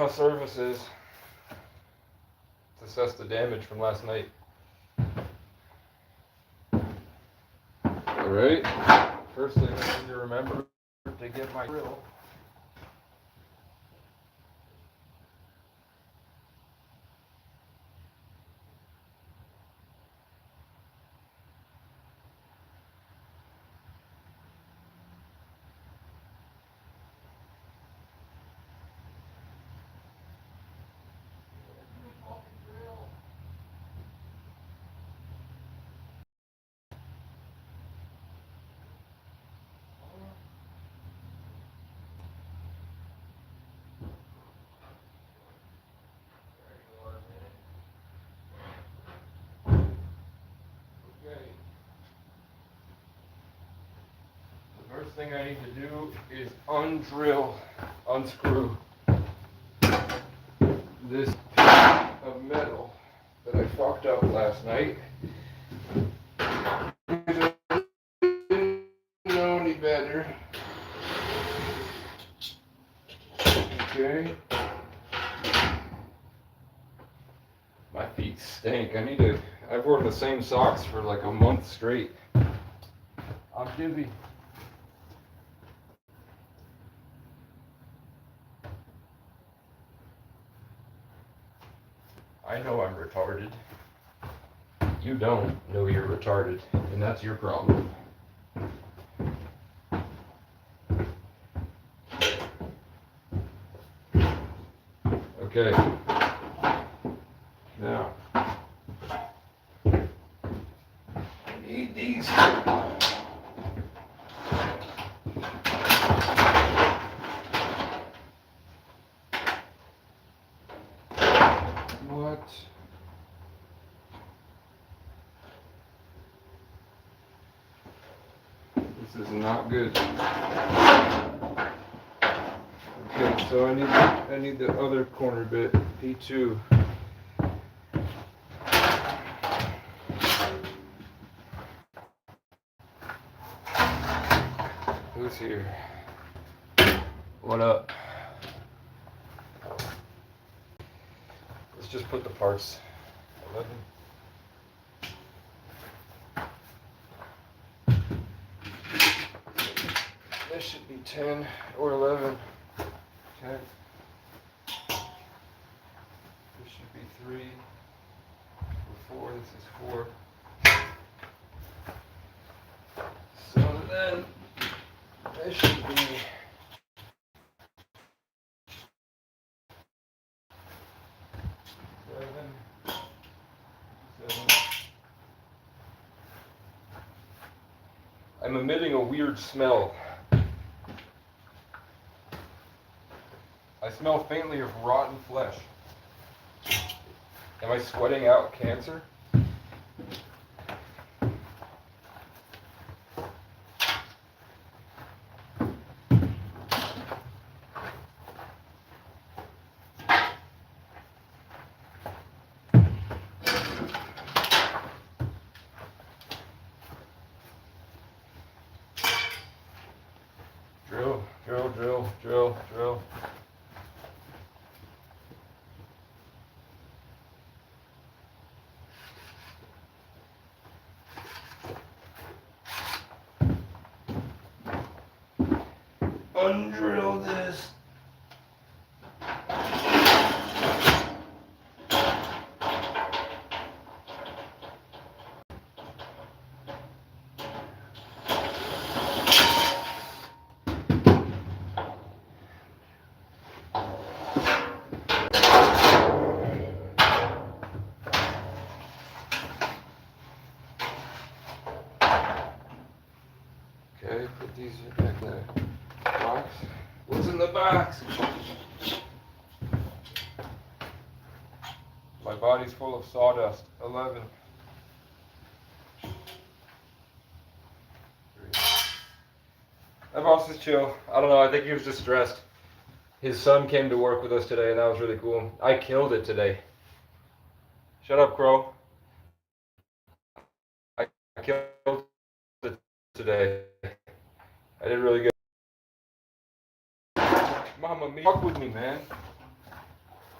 services to assess the damage from last night. Alright, first thing I need to remember to get my drill. First thing I need to do is unscrew this piece of metal that I fucked up last night. I didn't know any better. Okay. My feet stink. I've worn the same socks for like a month straight. I'm dizzy. I know I'm retarded. You don't know you're retarded, and that's your problem. Okay. Now, I need these. What? This is not good. Okay, so I need the other corner bit, P2. Who's here? What up? Let's just put the parts. 11. This should be 10 or 11. Okay. This should be 3 or 4. This is 4. So then this should be 7. I'm emitting a weird smell. I smell faintly of rotten flesh. Am I sweating out cancer? Drill, drill, drill, drill, drill. Undrill this. Okay, put these back in the box. What's in the box? My body's full of sawdust. 11. 3. My boss is chill. I don't know, I think he was just stressed. His son came to work with us today, and that was really cool. I killed it today. Shut up, Crow. I killed it today. I did really good. Mama, fuck with me, man.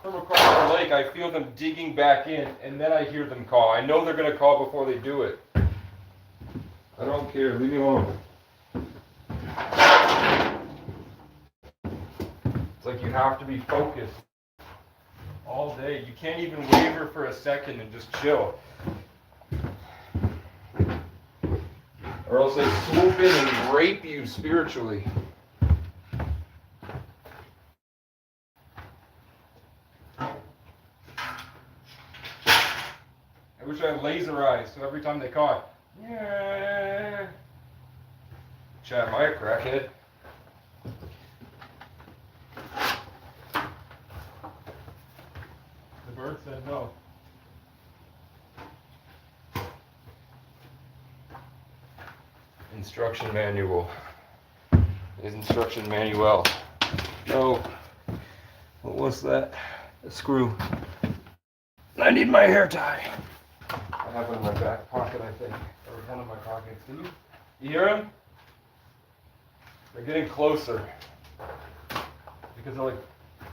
from across the lake, I feel them digging back in, and then I hear them call. I know they're going to call before they do it. I don't care. Leave me alone. It's like you have to be focused all day. You can't even waver for a second and just chill. Or else they swoop in and rape you spiritually. I wish I had laser eyes, so every time they caught, yeah. Chat, am I a crackhead? The bird said no. Instruction manual. His instruction manual. No. What was that? A screw. I need my hair tie. I have it in my back pocket, I think. Or one of my pockets. Can you hear them? They're getting closer. Because they're like,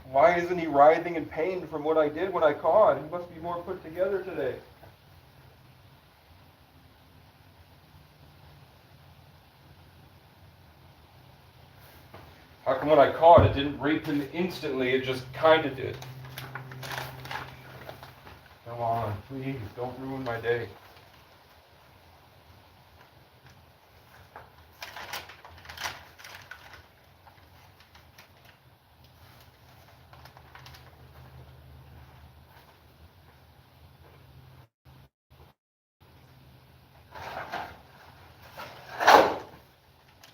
why isn't he writhing in pain from what I did when I caught? He must be more put together today. How come when I caught it didn't rape him instantly, it just kind of did? Come on, please, don't ruin my day.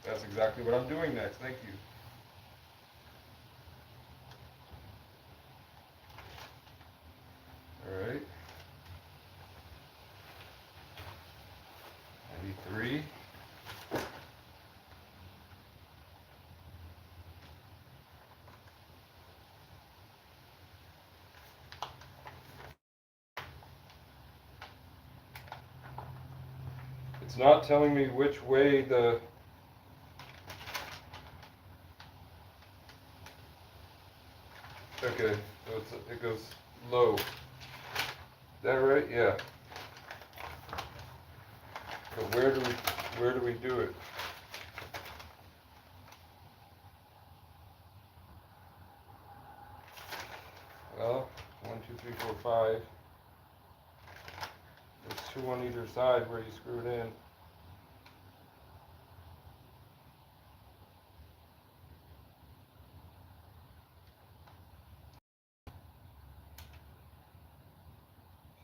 That's exactly what I'm doing next, thank you. Alright. Maybe 3. It's not telling me which way the... Okay, so it goes low. Is that right? Yeah. But where do we do it? Well, 1, 2, 3, 4, 5. There's 2 on either side where you screw it in.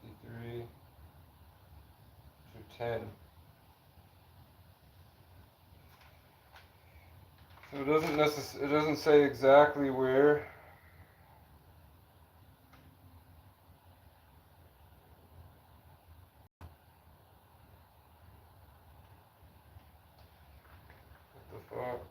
C3 to 10. So it doesn't say exactly where. What the fuck?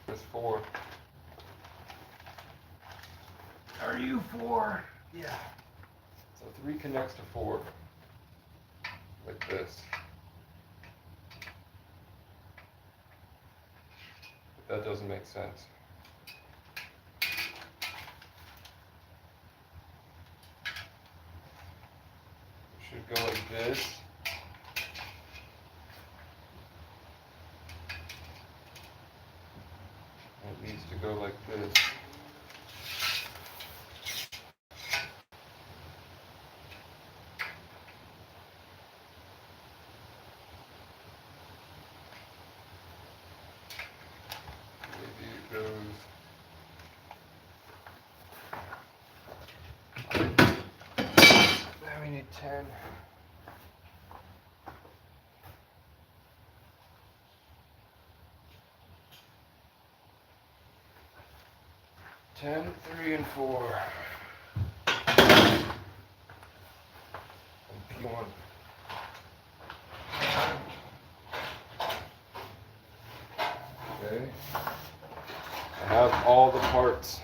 There's 4. Are you 4? Yeah. So 3 connects to 4. Like this. But that doesn't make sense. It should go like this. It needs to go like this. Maybe it goes. Now we need 10. 10, 3, and 4. And P1. I have all the parts.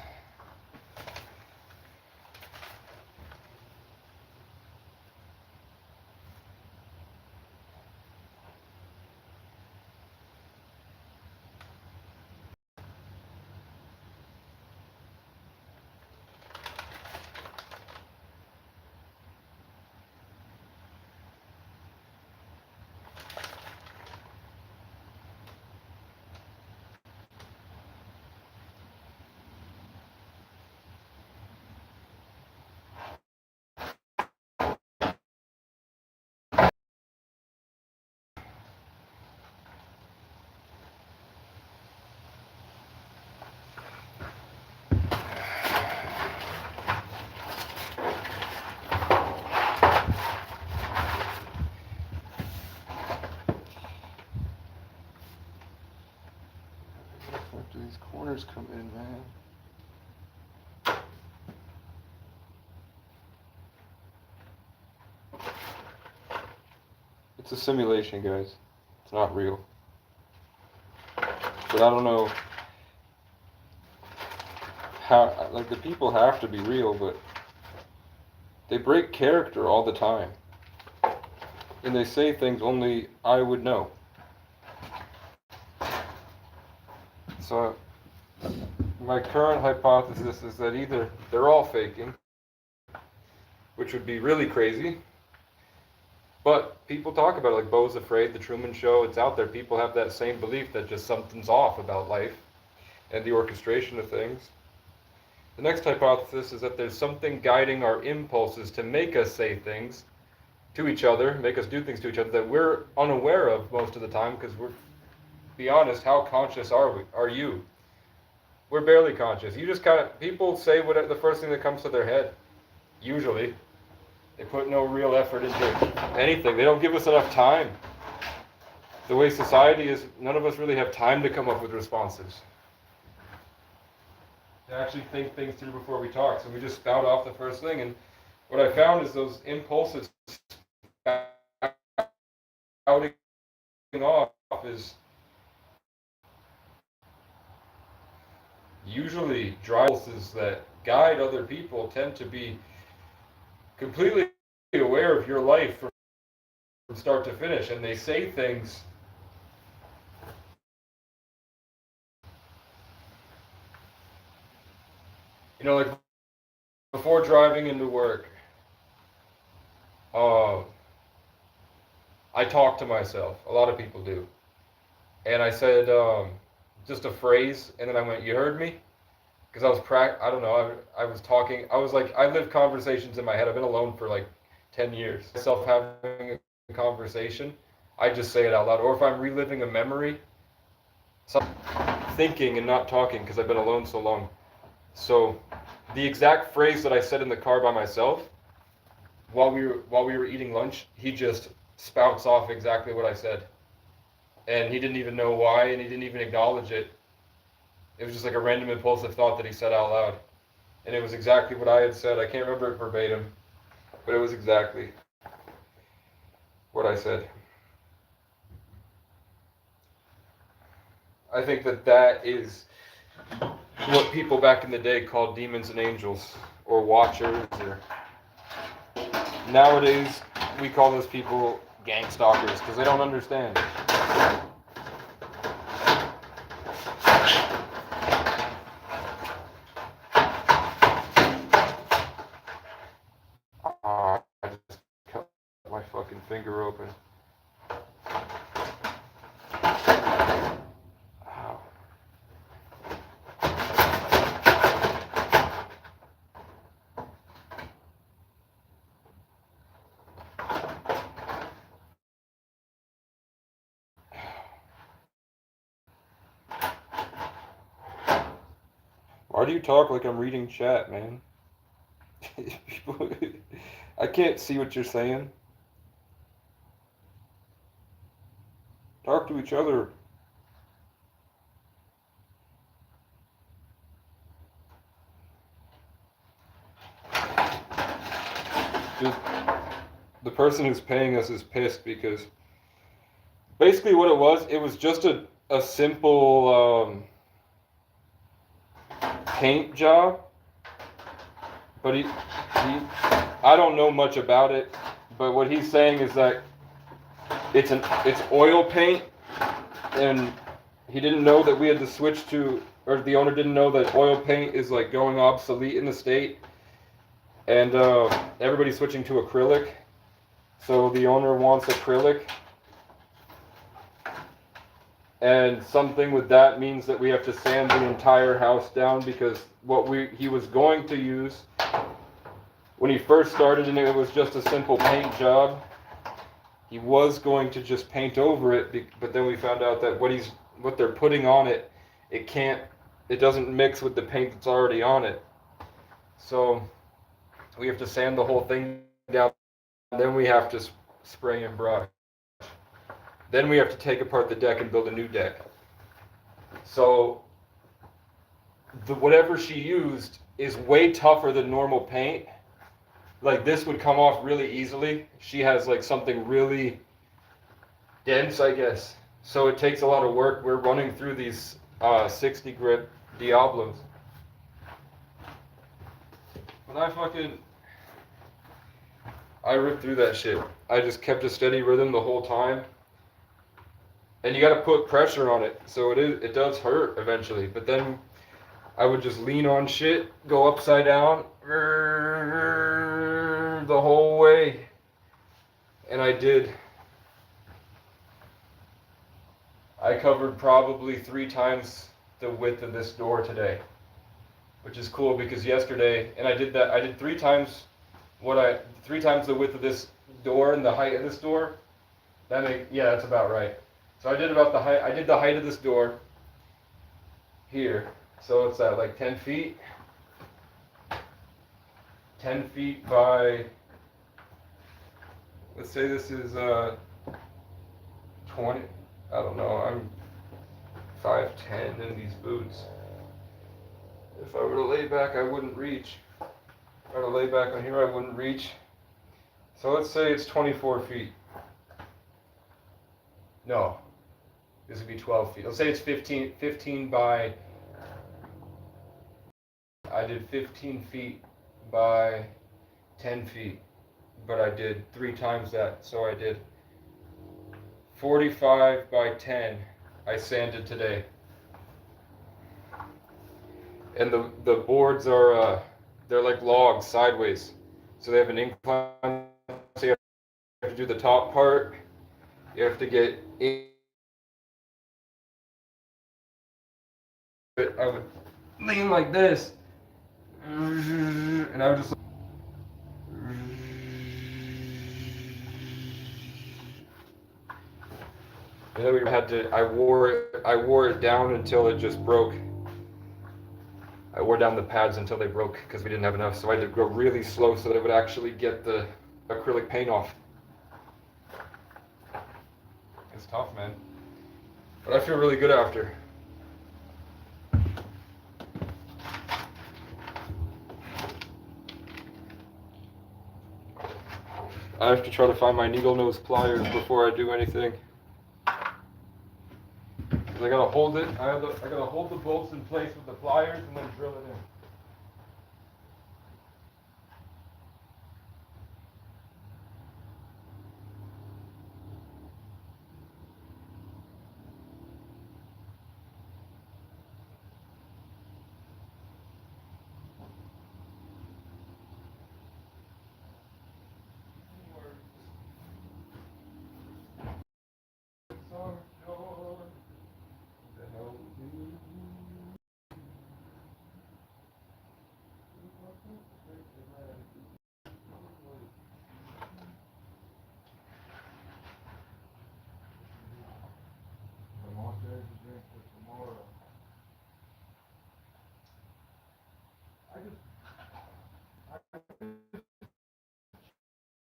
Where do these corners come in, man? It's a simulation, guys. It's not real. But I don't know how, like, the people have to be real, but they break character all the time. And they say things only I would know. So, my current hypothesis is that either they're all faking, which would be really crazy, but people talk about it, like Beau's Afraid, The Truman Show, it's out there. People have that same belief that just something's off about life and the orchestration of things. The next hypothesis is that there's something guiding our impulses to make us say things to each other, make us do things to each other that we're unaware of most of the time, because we're, be honest, how conscious are you? We're barely conscious. You just kind of, people say what the first thing that comes to their head, usually. They put no real effort into anything. They don't give us enough time. The way society is, none of us really have time to come up with responses. To actually think things through before we talk. So we just spout off the first thing. And what I found is those impulses spouting off is usually impulses that guide other people tend to be completely aware of your life from start to finish, and they say things like before driving into work, I talk to myself. A lot of people do. And I said just a phrase, and then I went, "You heard me?" Because I was I don't know, I was talking, I was like, I live conversations in my head. I've been alone for like 10 years. Myself having a conversation, I just say it out loud. Or if I'm reliving a memory, thinking and not talking because I've been alone so long. So the exact phrase that I said in the car by myself, while we were eating lunch, he just spouts off exactly what I said. And he didn't even know why, and he didn't even acknowledge it. It was just like a random impulsive thought that he said out loud. And it was exactly what I had said. I can't remember it verbatim, but it was exactly what I said. I think that is what people back in the day called demons and angels, or watchers, or nowadays we call those people gang stalkers because they don't understand. I just cut my fucking finger open. Ow. Why do you talk like I'm reading chat, man? I can't see what you're saying. Talk to each other. Just, the person who's paying us is pissed because basically what it was just a a simple paint job, but I don't know much about it, but what he's saying is that it's oil paint, and he didn't know that we had to switch to, or the owner didn't know that oil paint is like going obsolete in the state, and everybody's switching to acrylic, so the owner wants acrylic. And something with that means that we have to sand the entire house down, because what he was going to use when he first started, and it was just a simple paint job, he was going to just paint over it, but then we found out that what they're putting on it, it doesn't mix with the paint that's already on it. So we have to sand the whole thing down, then we have to spray and brush. Then we have to take apart the deck and build a new deck. So whatever she used is way tougher than normal paint. Like this would come off really easily. She has like something really dense, I guess. So it takes a lot of work. We're running through these 60 grit Diablos. But I ripped through that shit. I just kept a steady rhythm the whole time. And you got to put pressure on it, so it does hurt eventually. But then I would just lean on shit, go upside down the whole way, and I did. I covered probably 3 times the width of this door today, which is cool because yesterday, and I did 3 times 3 times the width of this door and the height of this door. Yeah, that's about right. So I did about the height. I did the height of this door here. So it's at like 10 feet. 10 feet by, let's say this is 20. I don't know. I'm 5'10" in these boots. If I were to lay back, I wouldn't reach. If I were to lay back on here, I wouldn't reach. So let's say it's 24 feet. No. This would be 12 feet. Let's say it's 15 by, I did 15 feet by 10 feet, but I did 3 times that. So I did 45 by 10, I sanded today. And the boards are, they're like logs sideways. So they have an incline, so you have to do the top part. You have to get in. I would lean like this, and I would just. And then we had to. I wore it down until it just broke. I wore down the pads until they broke because we didn't have enough. So I had to go really slow so that it would actually get the acrylic paint off. It's tough, man. But I feel really good after. I have to try to find my needle nose pliers before I do anything. Because I gotta hold it. I gotta hold the bolts in place with the pliers and then drill it in.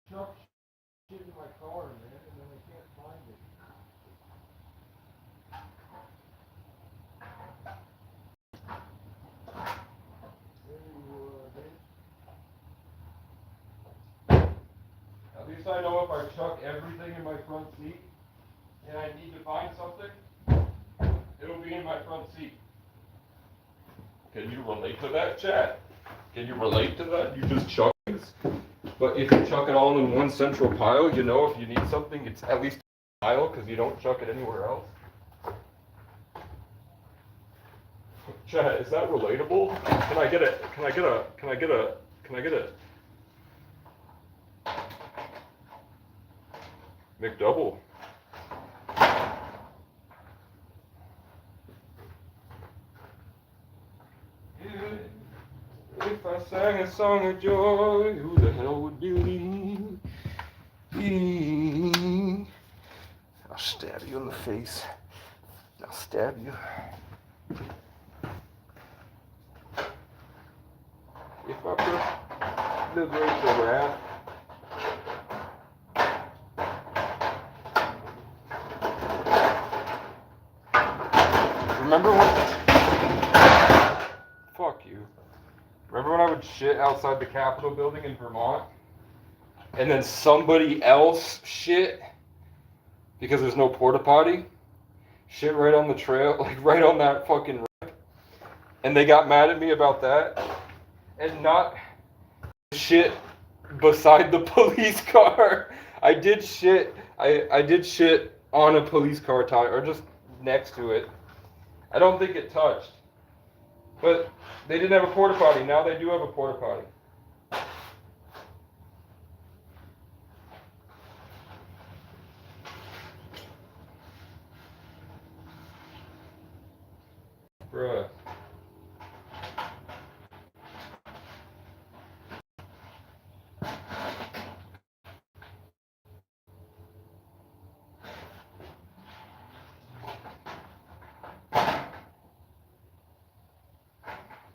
Chuck shit in my car, man, and then I can't find it. At least I know if I chuck everything in my front seat and I need to find something, It'll be in my front seat. Can you relate to that, chat? Can you relate to that? You just chuck things. But if you chuck it all in one central pile, you know if you need something, it's at least a pile because you don't chuck it anywhere else. Chat, is that relatable? Can I get a McDouble? If I sang a song of joy, who the hell would believe? I'll stab you in the face. I'll stab you. If I could liberate the wrath. Remember when? Fuck you. Remember when I would shit outside the Capitol building in Vermont? And then somebody else shit because there's no porta potty? Shit right on the trail, like right on that fucking ramp. And they got mad at me about that. And not shit beside the police car. I did shit on a police car tire, or just next to it. I don't think it touched. But they didn't have a porta potty. Now they do have a porta potty. Bruh.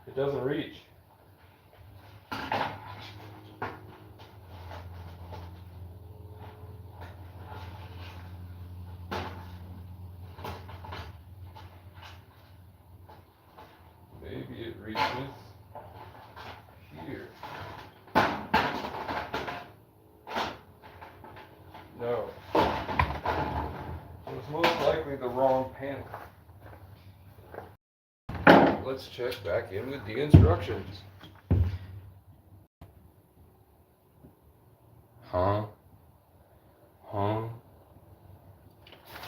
It doesn't reach. Maybe it reaches here. No. It was most likely the wrong panel. Let's check back in with the instructions. Huh?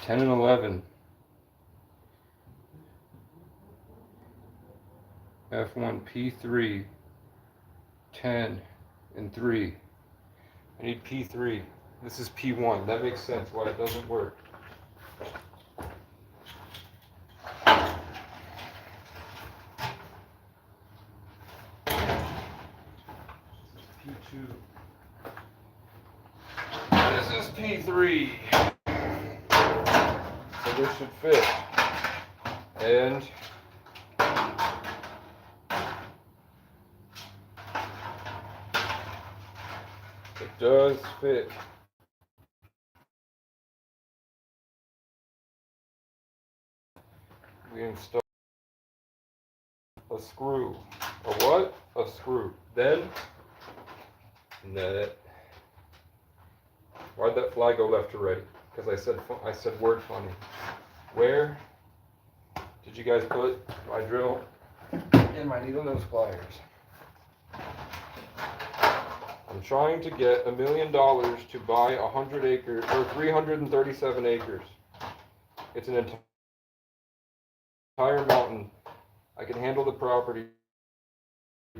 10 and 11. F1 P3. 10 and 3. I need P3. This is P1. That makes sense why it doesn't work. P2. This is P3. So this should fit. And it does fit. We install a screw. A what? A screw. Then, net. Why'd that flag go left to right? Because I said word funny. Where did you guys put my drill and my needle nose pliers? I'm trying to get $1 million to buy 100 acres or 337 acres. It's an entire mountain. I can handle the property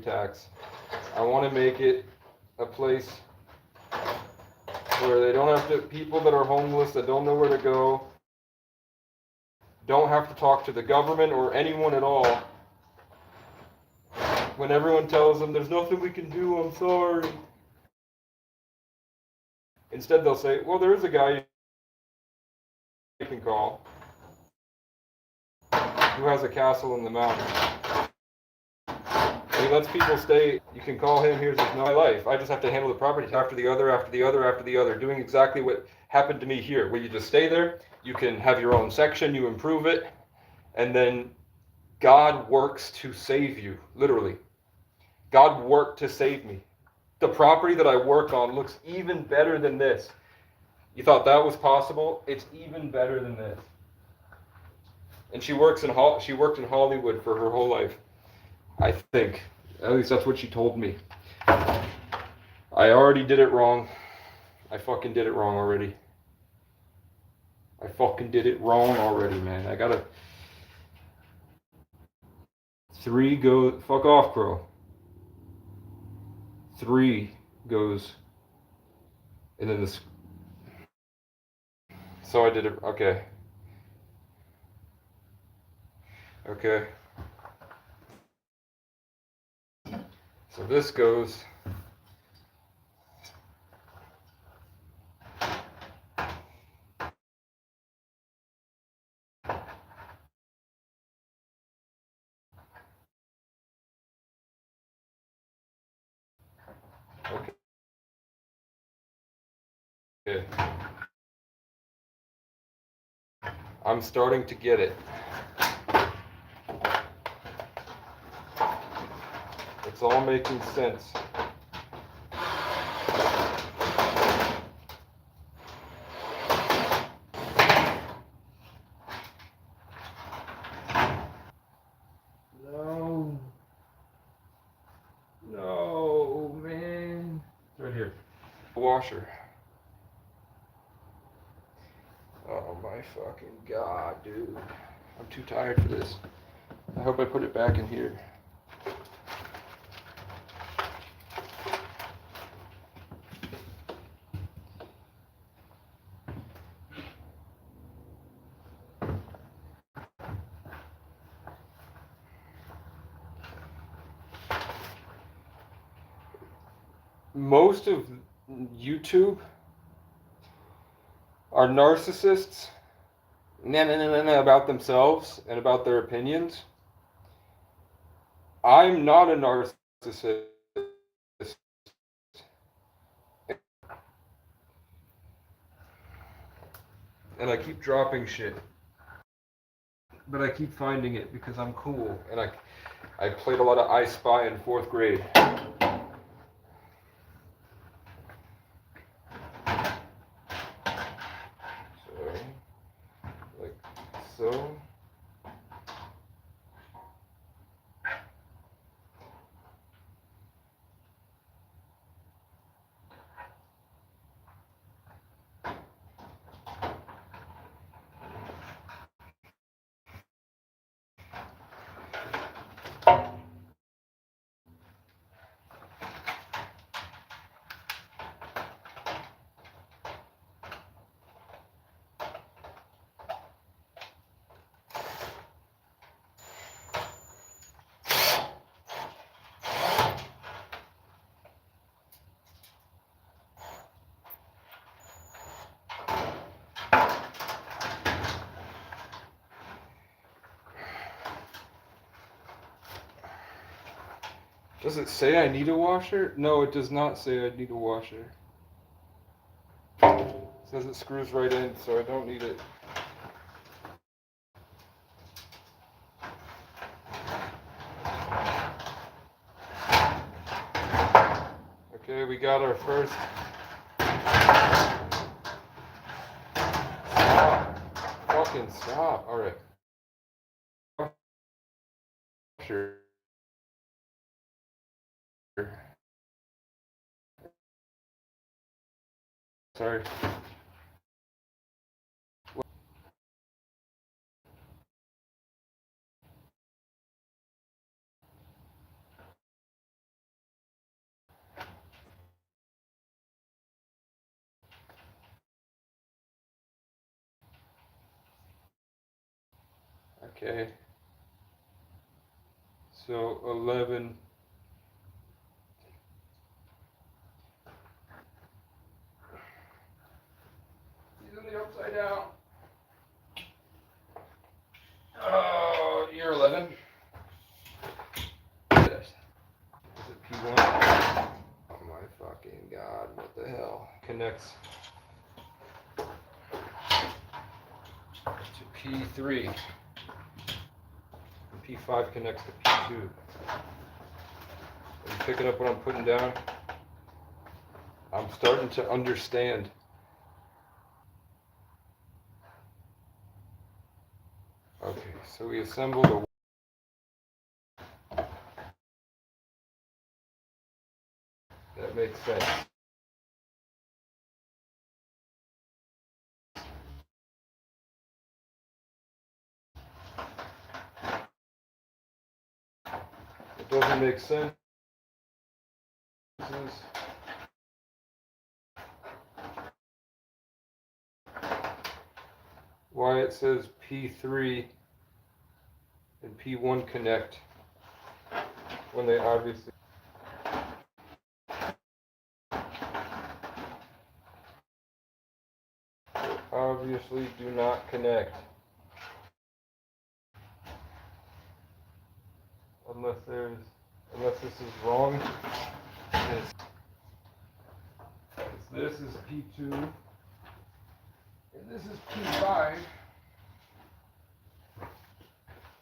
tax. I want to make it a place where they don't have to, people that are homeless, that don't know where to go, don't have to talk to the government or anyone at all. When everyone tells them, there's nothing we can do, I'm sorry. Instead they'll say, well, there is a guy you can call who has a castle in the mountains. He lets people stay. You can call him. Here's my life. I just have to handle the property after the other, doing exactly what happened to me here, where you just stay there. You can have your own section. You improve it. And then God works to save you, literally. God worked to save me. The property that I work on looks even better than this. You thought that was possible? It's even better than this. And she worked in Hollywood for her whole life. I think. At least that's what she told me. I already did it wrong. I fucking did it wrong already. I fucking did it wrong already, man. I gotta... 3 go... Fuck off, Crow. 3 goes... And then this... So I did it... Okay. Okay. So this goes... Okay. I'm starting to get it. It's all making sense. No. No, man. Right here. Washer. Oh my fucking god, dude. I'm too tired for this. I hope I put it back in here. Most of YouTube are narcissists about themselves and about their opinions. I'm not a narcissist. And I keep dropping shit. But I keep finding it because I'm cool. And I played a lot of I Spy in 4th grade. So. Does it say I need a washer? No, it does not say I need a washer. It says it screws right in, so I don't need it. Okay, we got our first. Stop. Fucking stop. Alright. Sure. Sorry. Okay. So 11. He's in the upside down. Oh, year 11. Is it P1? Oh my fucking god, what the hell? Connects to P3. And P5 connects to P2. Are you picking up what I'm putting down? I'm starting to understand. Okay. So we assembled a that makes sense. It doesn't make sense. Why it says P3 and P1 connect when they obviously do not connect. Unless this is wrong. This is P2 and this is P5.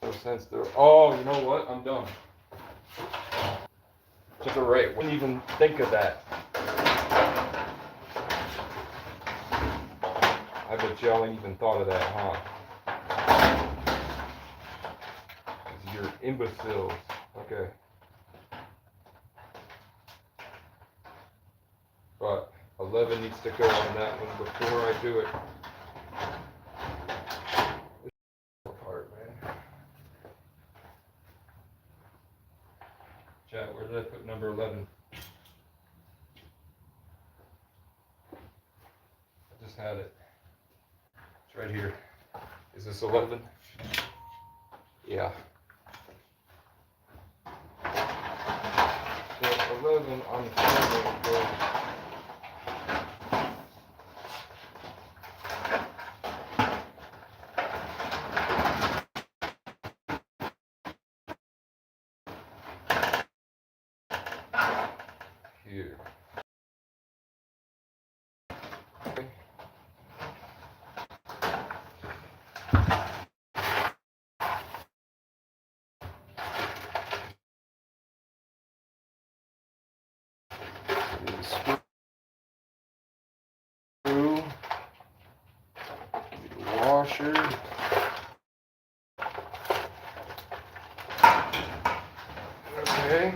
No sense there. Oh, you know what? I'm dumb. Just a right. Wouldn't even think of that. I bet y'all ain't even thought of that, huh? You're imbeciles. Okay. But 11 needs to go on that one before I do it. Apart, man. Chat, where did I put number 11? I just had it. It's right here. Is this 11? Yeah. So 11 on the camera goes. Here. Okay. Screw, washer. Okay.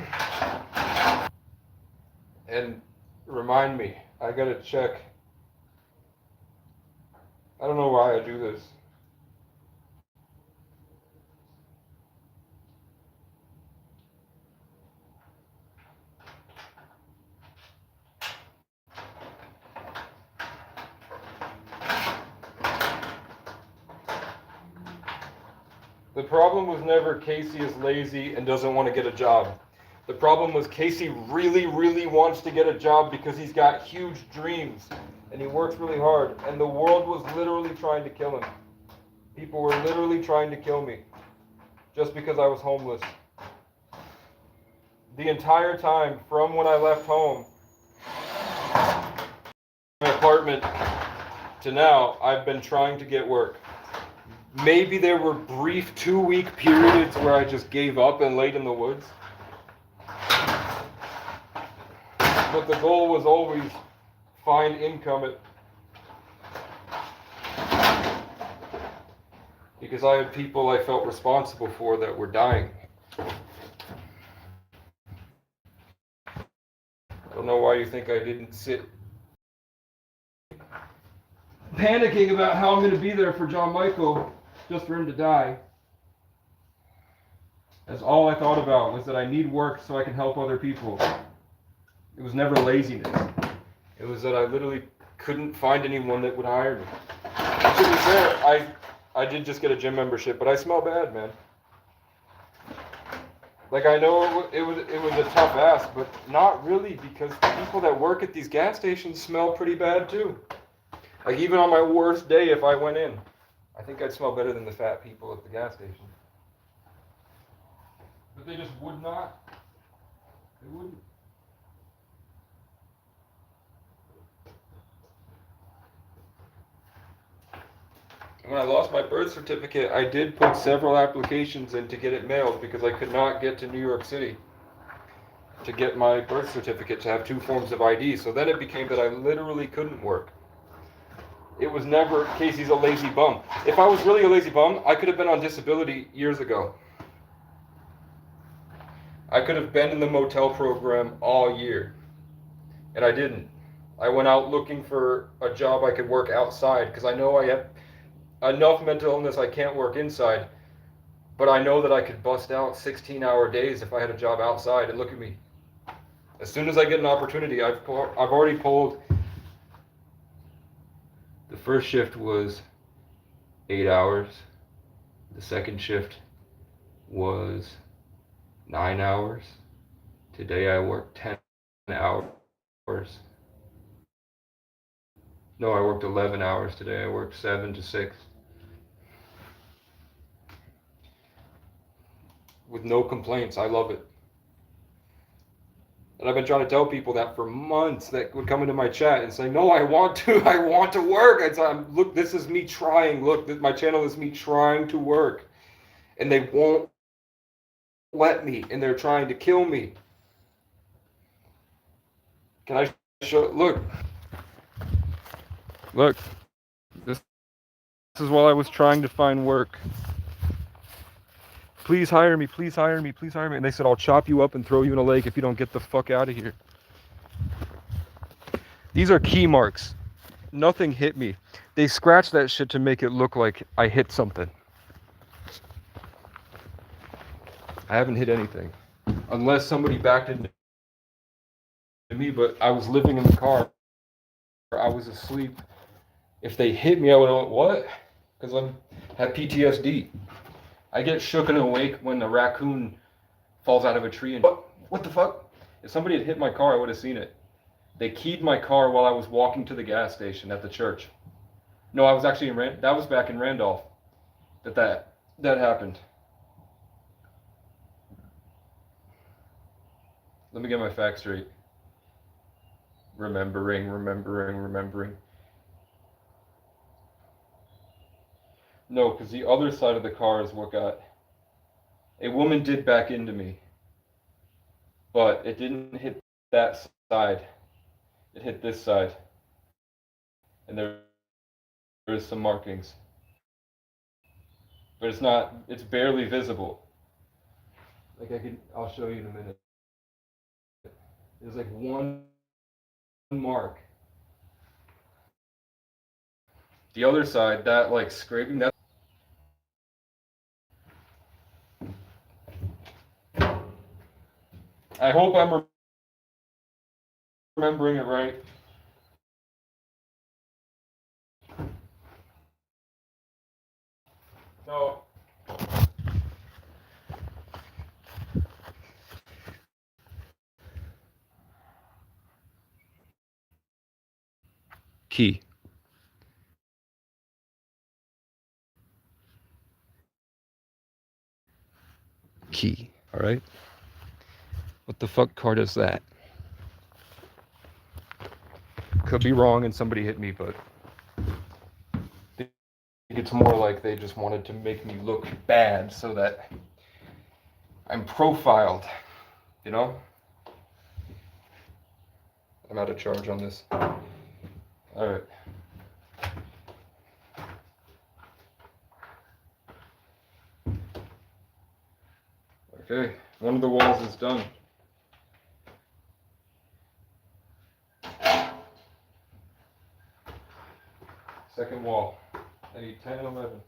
And remind me, I gotta check. I don't know why I do this. The problem was never Casey is lazy and doesn't want to get a job. The problem was Casey really, really wants to get a job because he's got huge dreams and he works really hard. And the world was literally trying to kill him. People were literally trying to kill me just because I was homeless. The entire time from when I left home, my apartment, to now, I've been trying to get work. Maybe there were brief 2-week periods where I just gave up and laid in the woods. But the goal was always find income because I had people I felt responsible for that were dying. I don't know why you think I didn't sit panicking about how I'm going to be there for John Michael just for him to die. That's all I thought about, was that I need work so I can help other people. It was never laziness. It was that I literally couldn't find anyone that would hire me. To be fair, I did just get a gym membership, but I smell bad, man. Like, I know it was a tough ask, but not really, because the people that work at these gas stations smell pretty bad too. Like, even on my worst day, if I went in, I think I'd smell better than the fat people at the gas station. But they just would not. They wouldn't. When I lost my birth certificate, I did put several applications in to get it mailed because I could not get to New York City to get my birth certificate to have 2 forms of ID. So then it became that I literally couldn't work. It was never Casey's a lazy bum. If I was really a lazy bum, I could have been on disability years ago. I could have been in the motel program all year. And I didn't. I went out looking for a job I could work outside because I know I have enough mental illness I can't work inside. But I know that I could bust out 16-hour days if I had a job outside. And look at me. As soon as I get an opportunity, I've already pulled. The first shift was 8 hours. The second shift was 9 hours. Today I worked 10 hours. No, I worked 11 hours today. I worked 7 to 6. With no complaints. I love it. And I've been trying to tell people that for months that would come into my chat and say, no, I want to work. I tell them, look, this is me trying. Look, my channel is me trying to work. And they won't let me, and they're trying to kill me. Can I show, look, this is while I was trying to find work. Please hire me, please hire me, please hire me. And they said, I'll chop you up and throw you in a lake if you don't get the fuck out of here. These are key marks. Nothing hit me. They scratched that shit to make it look like I hit something. I haven't hit anything. Unless somebody backed into me, but I was living in the car. I was asleep. If they hit me, I would have went, what? Because I have PTSD. I get shook and awake when a raccoon falls out of a tree and what the fuck? If somebody had hit my car, I would have seen it. They keyed my car while I was walking to the gas station at the church. No, I was actually that was back in Randolph that happened. Let me get my facts straight. Remembering. No, because the other side of the car is what got... A woman did back into me, but it didn't hit that side. It hit this side. And there is some markings. But it's barely visible. Like I'll show you in a minute. There's like one mark. The other side, that like scraping, that... I hope I'm remembering it right. No. Key. All right? What the fuck car does that? Could be wrong and somebody hit me, but I think it's more like they just wanted to make me look bad so that I'm profiled, you know? I'm out of charge on this. All right. Okay, one of the walls is done. Second wall. I need 10 and 11.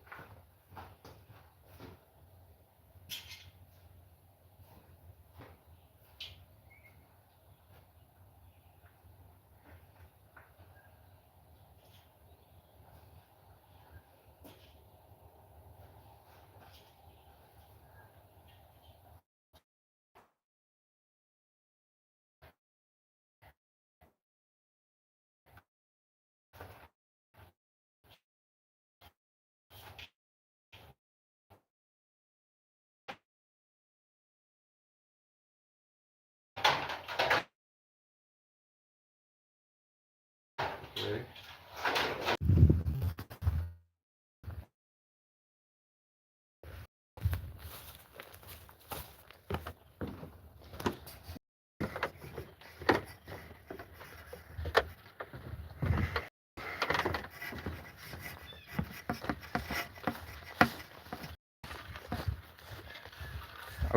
Okay.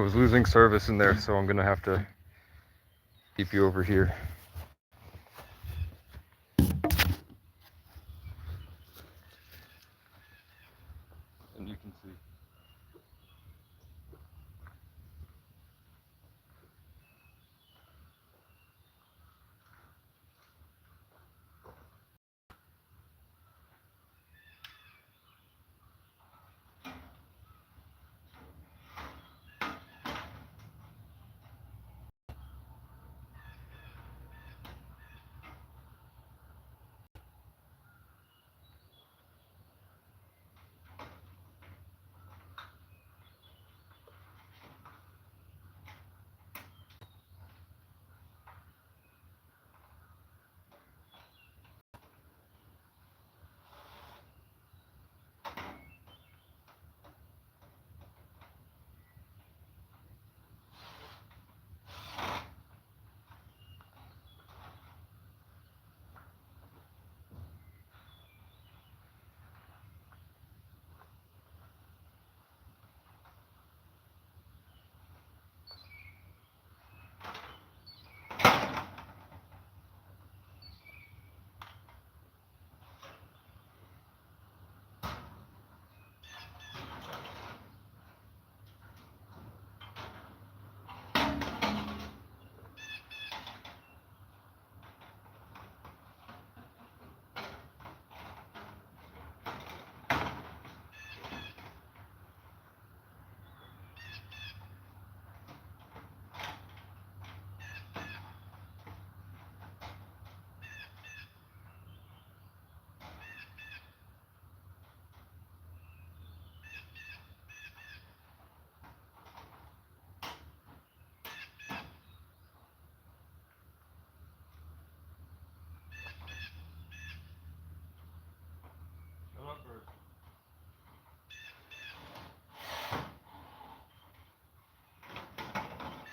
was losing service in there, so I'm gonna have to keep you over here. And you can see.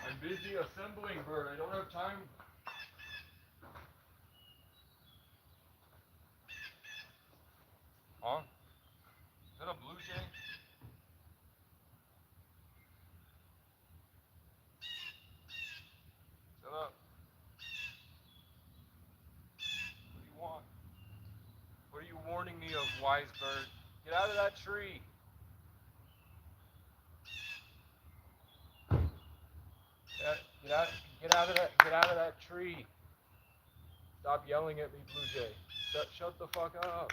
I'm busy assembling, Bird. I don't have time. Huh? Is that a blue jay? Shut up. What do you want? What are you warning me of, wise bird? Get out of that tree. Get out of that tree. Stop yelling at me, Blue Jay. Shut the fuck up.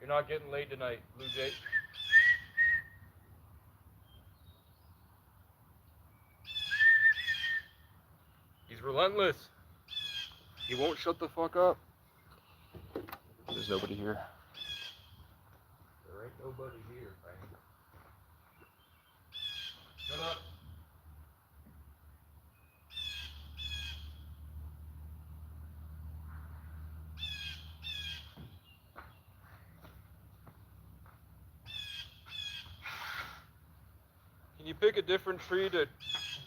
You're not getting laid tonight, Blue Jay. He's relentless. He won't shut the fuck up. There's nobody here. There ain't nobody here, man. Shut up. Can you pick a different tree to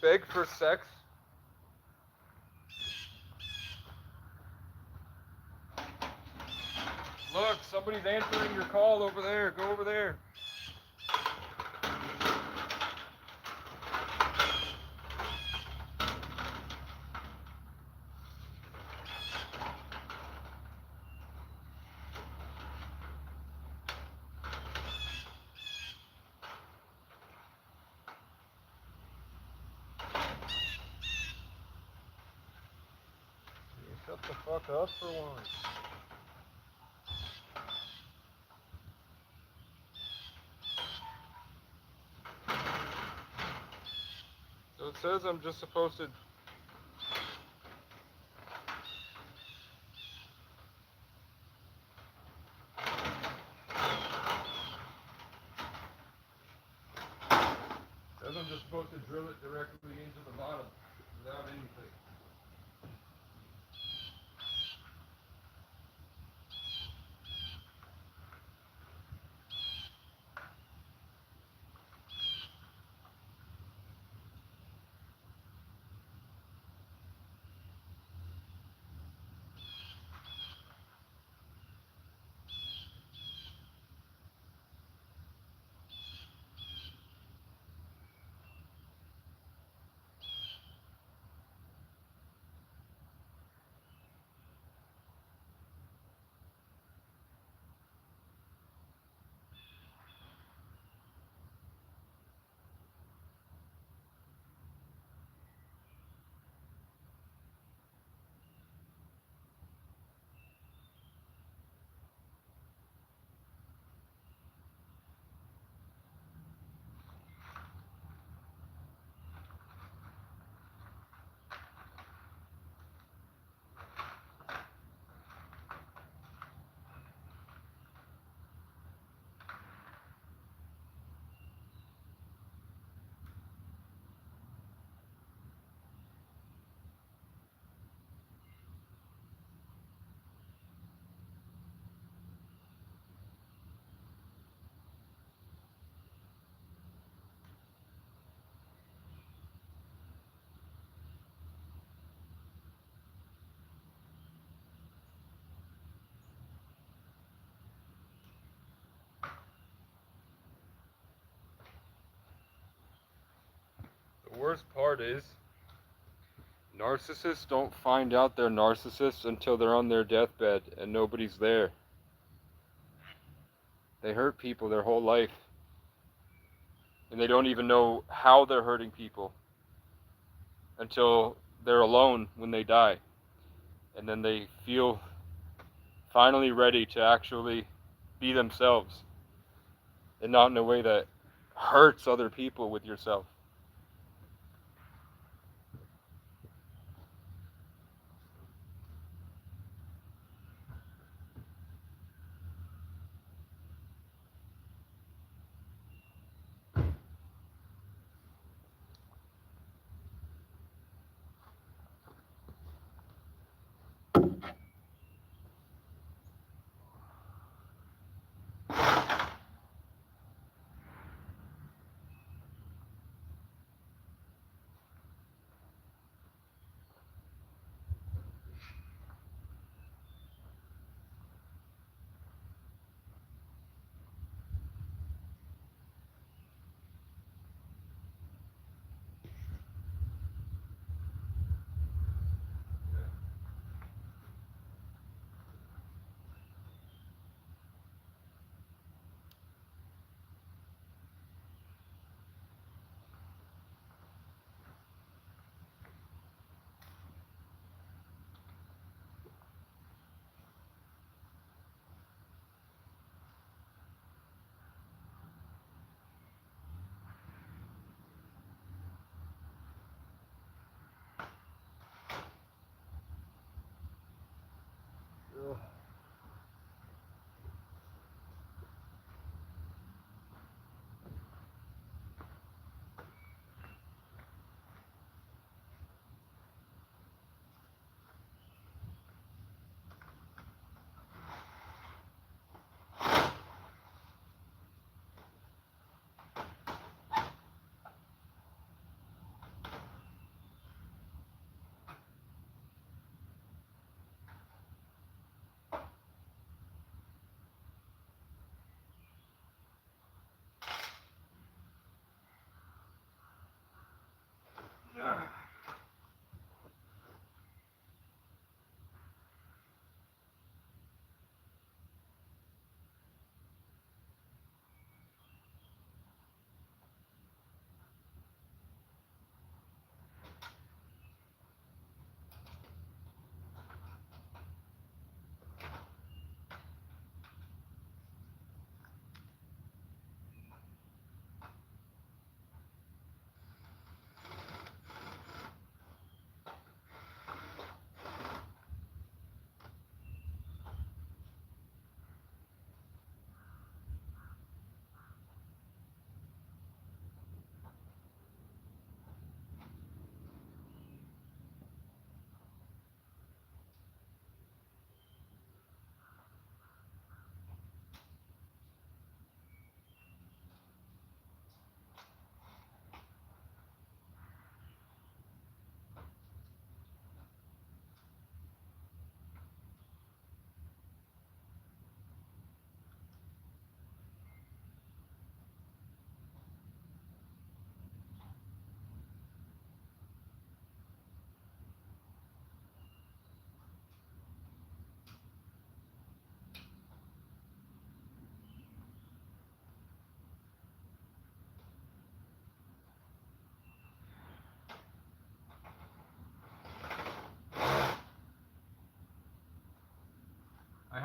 beg for sex? Look, somebody's answering your call over there. Go over there. Shut the fuck up for once. So it says I'm just supposed to... drill it directly into the bottom without anything. The worst part is, narcissists don't find out they're narcissists until they're on their deathbed and nobody's there. They hurt people their whole life, and they don't even know how they're hurting people until they're alone when they die. And then they feel finally ready to actually be themselves and not in a way that hurts other people with yourself.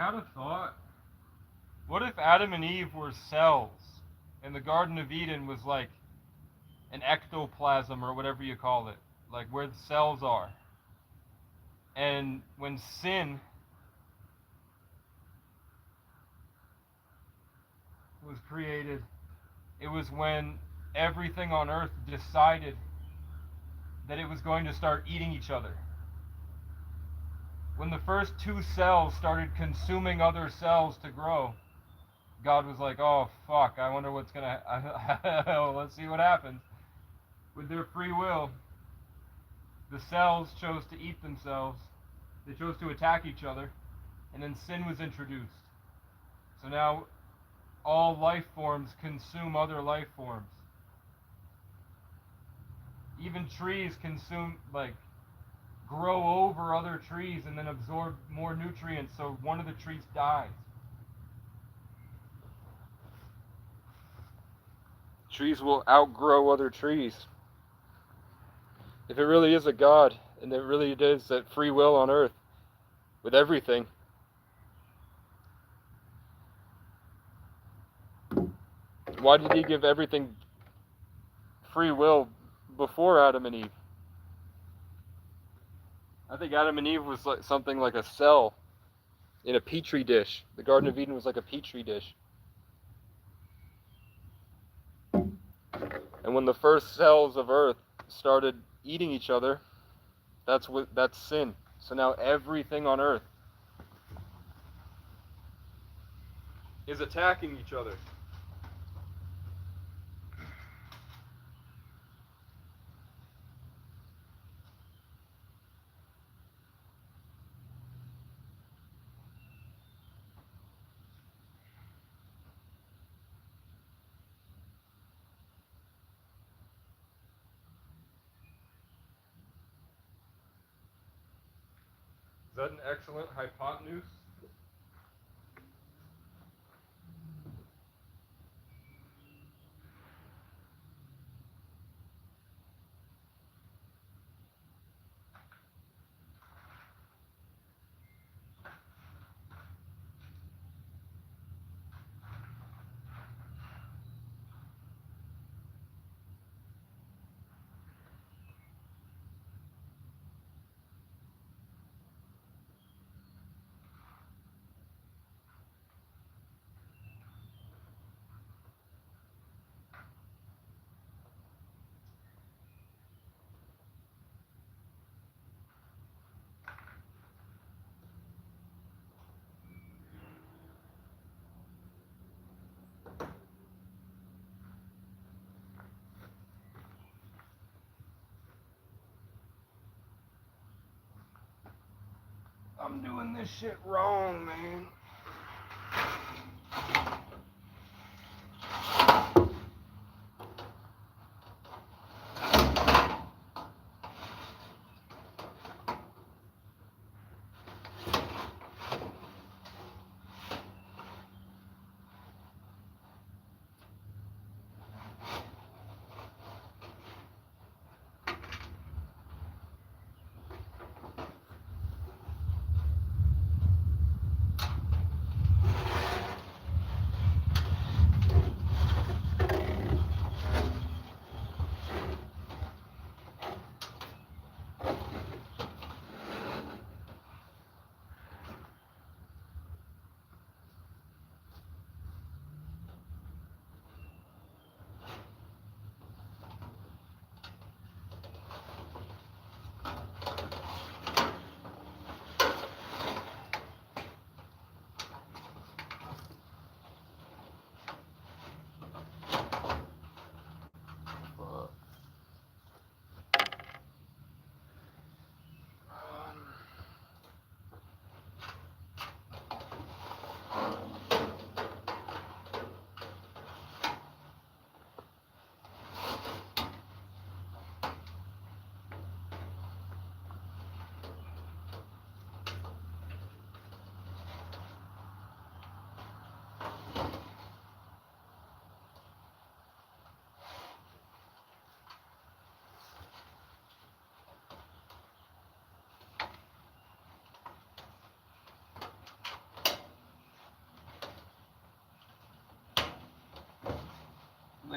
had a thought. What if Adam and Eve were cells, and the Garden of Eden was like an ectoplasm or whatever you call it, like where the cells are. And when sin was created, it was when everything on earth decided that it was going to start eating each other. When the first two cells started consuming other cells to grow, God was like, oh fuck, I wonder what's gonna let's see what happens. With their free will, the cells chose to eat themselves. They chose to attack each other, and then sin was introduced. So now all life forms consume other life forms. Even trees grow over other trees and then absorb more nutrients, so one of the trees dies. Trees will outgrow other trees. If it really is a God, and it really is that free will on earth with everything, why did he give everything free will before Adam and Eve? I think Adam and Eve was like something like a cell in a petri dish. The Garden of Eden was like a petri dish. And when the first cells of earth started eating each other, that's sin. So now everything on earth is attacking each other. Is that an excellent hypotenuse? I'm doing this shit wrong, man.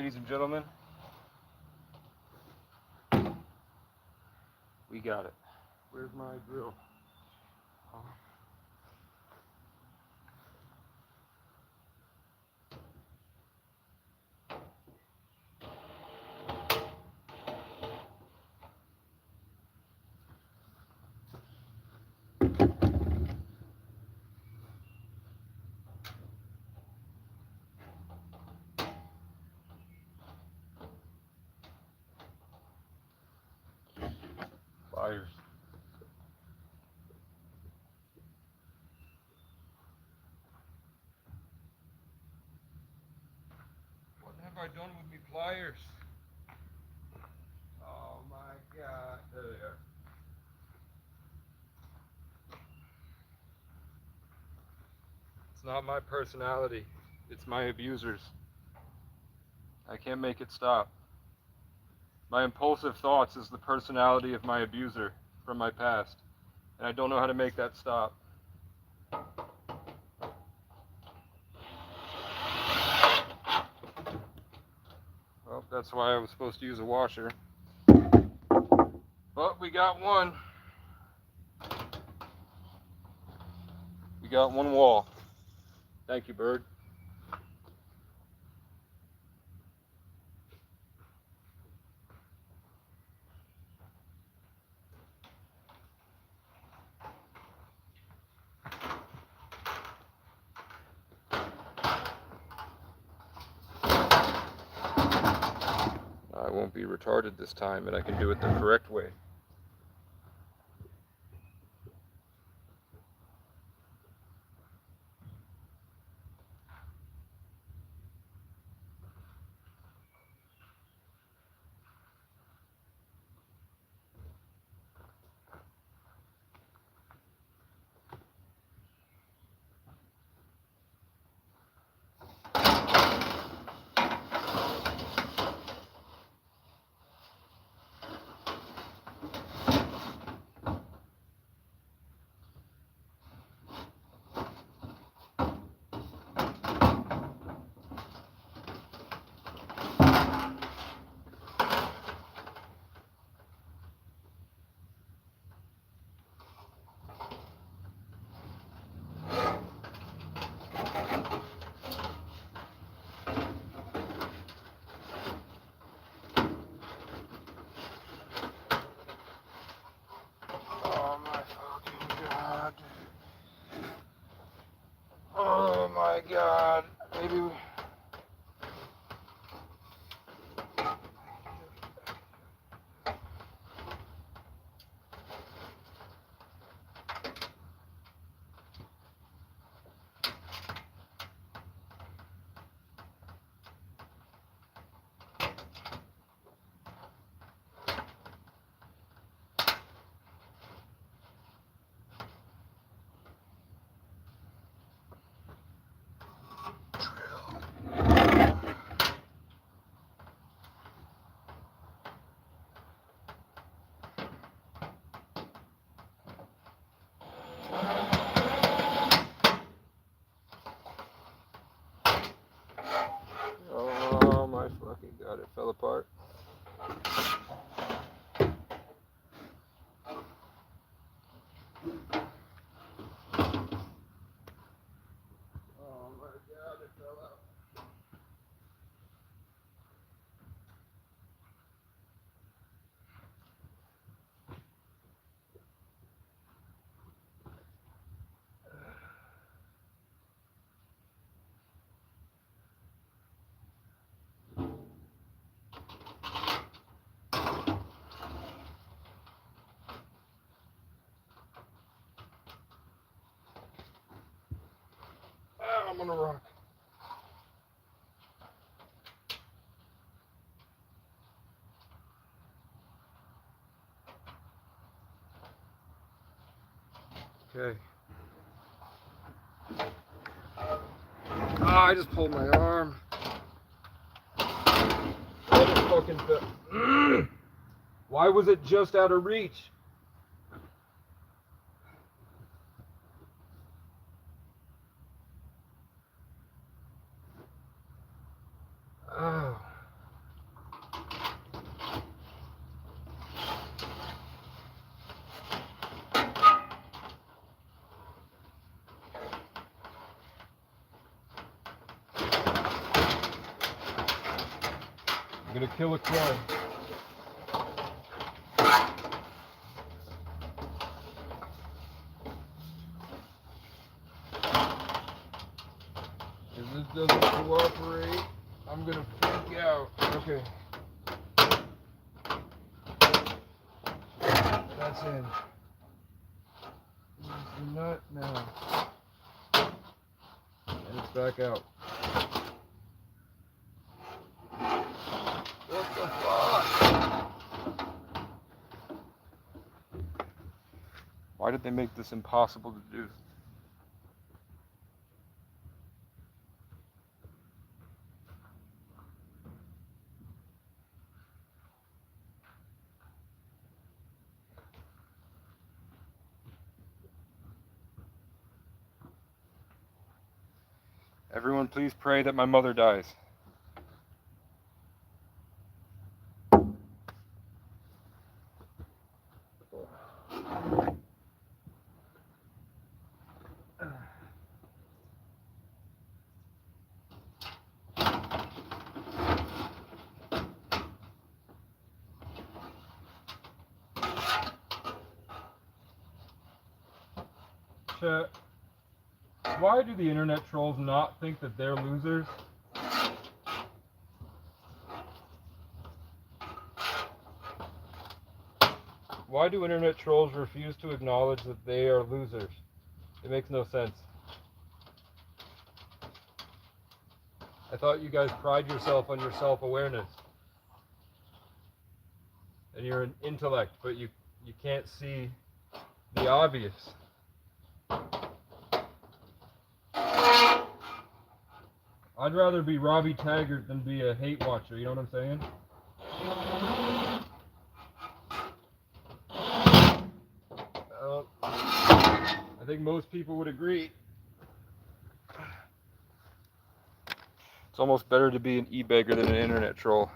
ladies and gentlemen. We got it. Where's my drill? Oh. Pliers. What have I done with me pliers? Oh my God. There they are. It's not my personality. It's my abusers. I can't make it stop. My impulsive thoughts is the personality of my abuser from my past, and I don't know how to make that stop. Well, that's why I was supposed to use a washer. But we got one. We got one wall. Thank you, bird. I won't be retarded this time, and I can do it the correct way. Oh my fucking God. Oh my God. Maybe we... Oh my fucking God, it fell apart. Oh my God, it fell out. Ah, I'm on a rock. Okay. Ah, I just pulled my arm. Let it fucking fell. Why was it just out of reach? Oh. gonna kill a crow. If this doesn't cooperate, I'm gonna freak out. Okay. That's in. Where's the nut now? And it's back out. What the fuck? Why did they make this impossible to do? Everyone, please pray that my mother dies. Chat. Why do the internet trolls not think that they're losers? Why do internet trolls refuse to acknowledge that they are losers? It makes no sense. I thought you guys pride yourself on your self-awareness and your intellect, but you can't see the obvious. I'd rather be Robbie Taggart than be a hate watcher, you know what I'm saying? I think most people would agree. It's almost better to be an e-beggar than an internet troll.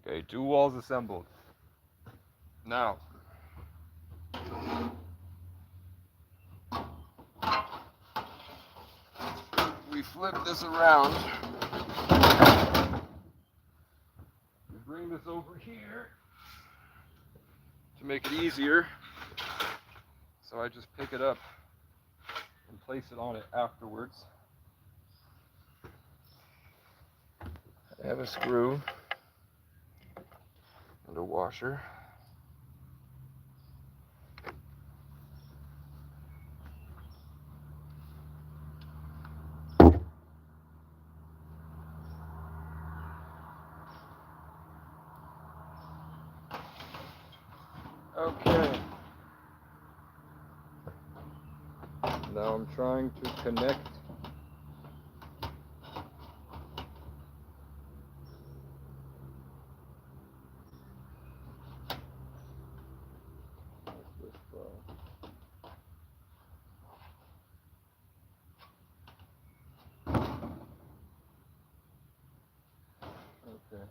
Okay, 2 walls assembled. Now, we flip this around. We bring this over here to make it easier. So I just pick it up and place it on it afterwards. I have a screw and a washer. Okay. Now I'm trying to connect this okay.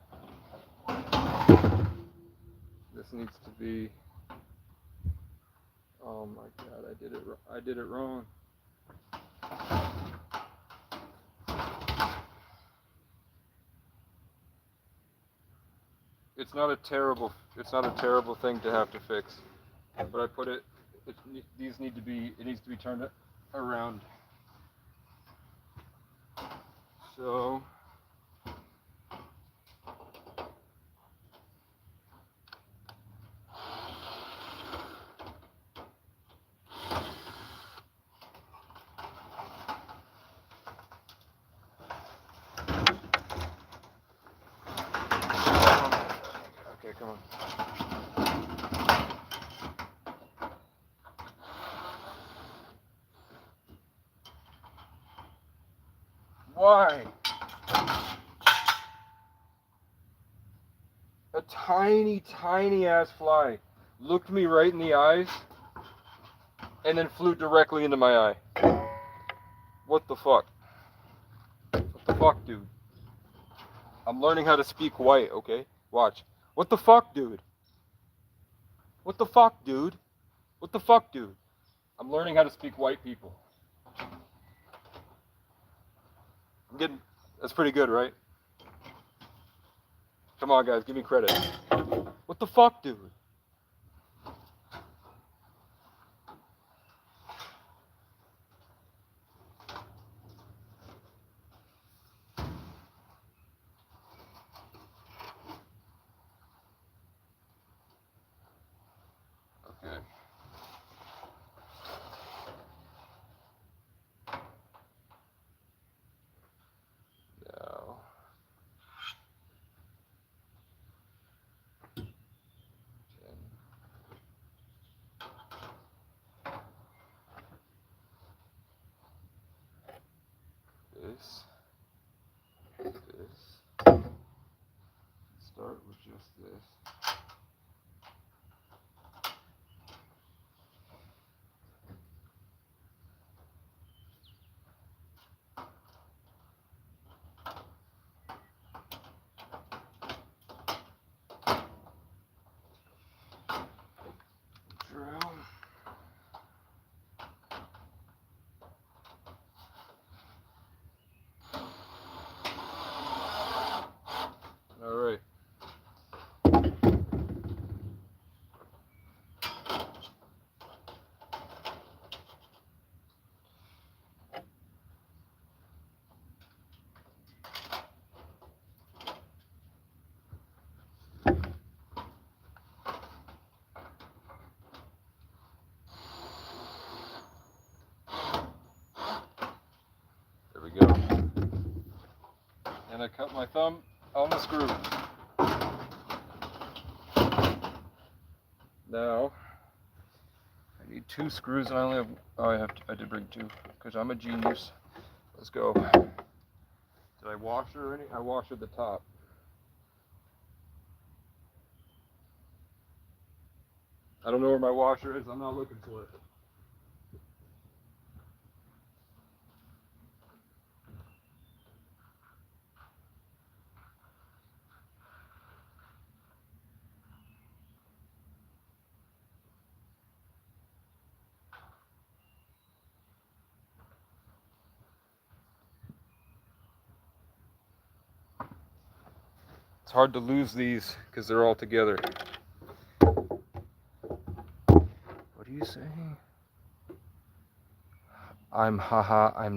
This needs to be. Oh my God! I did it wrong. It's not a terrible thing to have to fix, but I put it. It needs to be turned around. So. Okay, come on. Why? A tiny ass fly looked me right in the eyes and then flew directly into my eye. What the fuck? What the fuck, dude? I'm learning how to speak white, okay? Watch. What the fuck, dude? What the fuck, dude? What the fuck, dude? I'm learning how to speak white people. I'm getting... That's pretty good, right? Come on, guys, give me credit. What the fuck, dude? Okay. Now... This. Start with just this. Drill. All right. There we go. And I cut my thumb on the screw. Now, I need 2 screws and I only have, I did bring 2, because I'm a genius. Let's go. Did I wash her or anything? I washed at the top. I don't know where my washer is, I'm not looking for it. It's hard to lose these because they're all together. What are you saying? I'm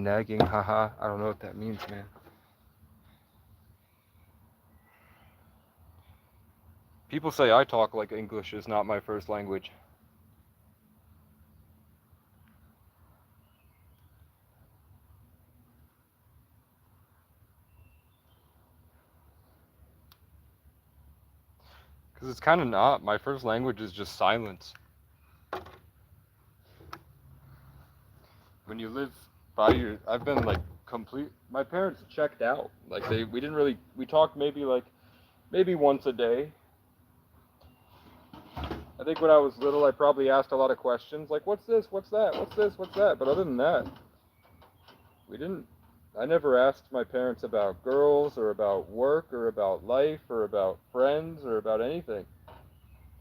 nagging, haha. I don't know what that means, man. People say I talk like English is not my first language. Because it's kind of not. My first language is just silence. When you live by your... I've been like complete... My parents checked out. Like we didn't really... We talked maybe once a day. I think when I was little, I probably asked a lot of questions. Like, what's this? What's that? What's this? What's that? But other than that, we didn't... I never asked my parents about girls or about work or about life or about friends or about anything.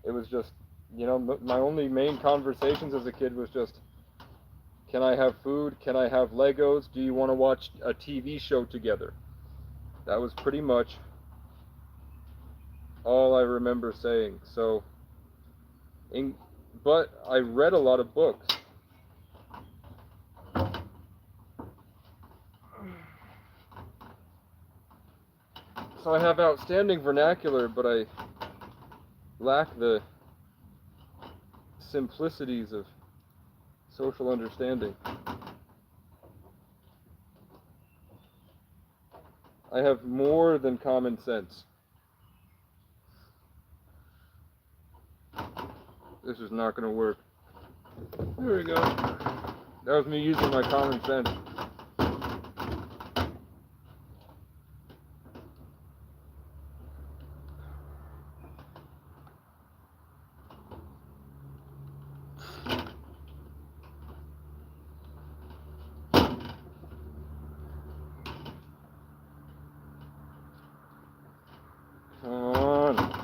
It was just, you know, my only main conversations as a kid was just, can I have food? Can I have Legos? Do you want to watch a TV show together? That was pretty much all I remember saying. So, but I read a lot of books. So I have outstanding vernacular, but I lack the simplicities of social understanding. I have more than common sense. This is not going to work. There we go. That was me using my common sense. Come on.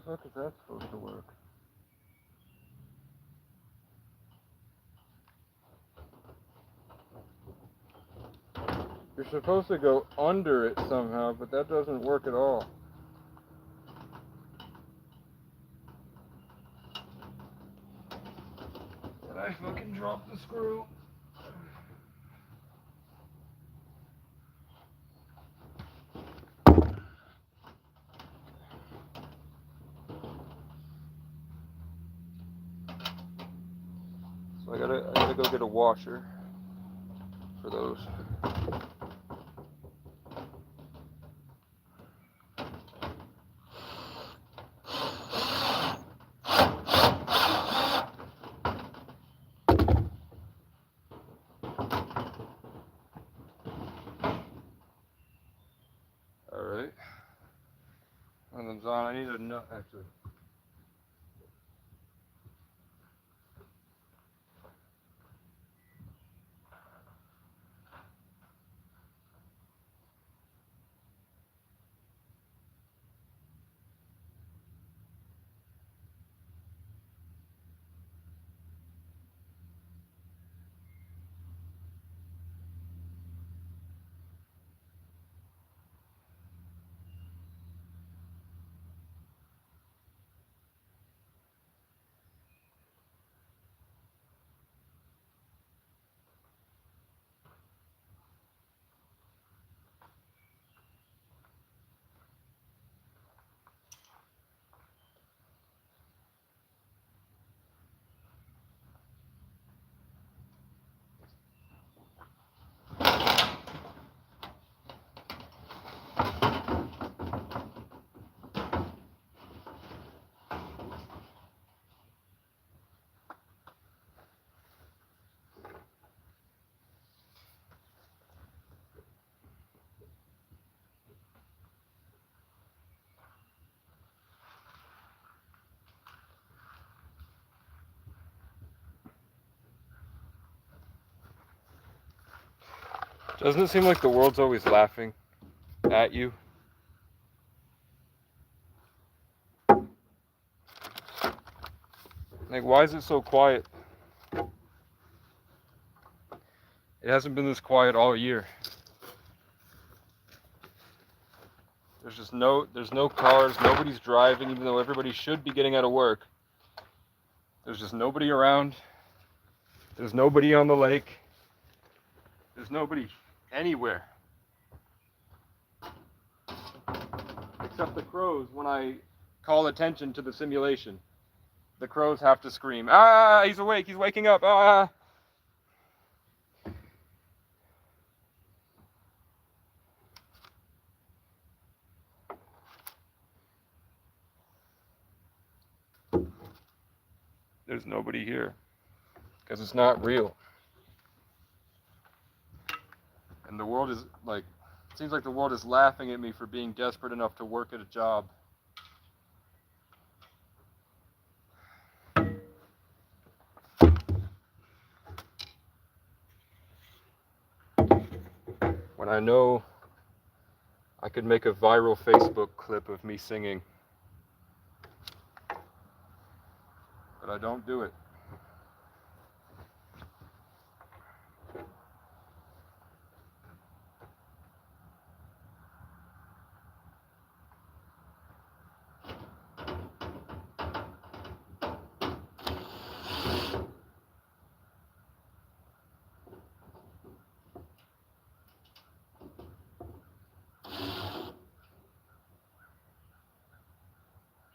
fuck is that supposed to work? You're supposed to go under it somehow, but that doesn't work at all. Did I fucking drop the screw? So I gotta go get a washer for those. Alright. One of them's on. I need a nut actually. Doesn't it seem like the world's always laughing at you? Like, why is it so quiet? It hasn't been this quiet all year. There's no cars, nobody's driving, even though everybody should be getting out of work. There's just nobody around. There's nobody on the lake. There's nobody anywhere. Except the crows when I call attention to the simulation. The crows have to scream, "Ah, he's awake, he's waking up, ah!" There's nobody here. Because it's not real. And the world is like, it seems like the world is laughing at me for being desperate enough to work at a job. When I know I could make a viral Facebook clip of me singing. But I don't do it.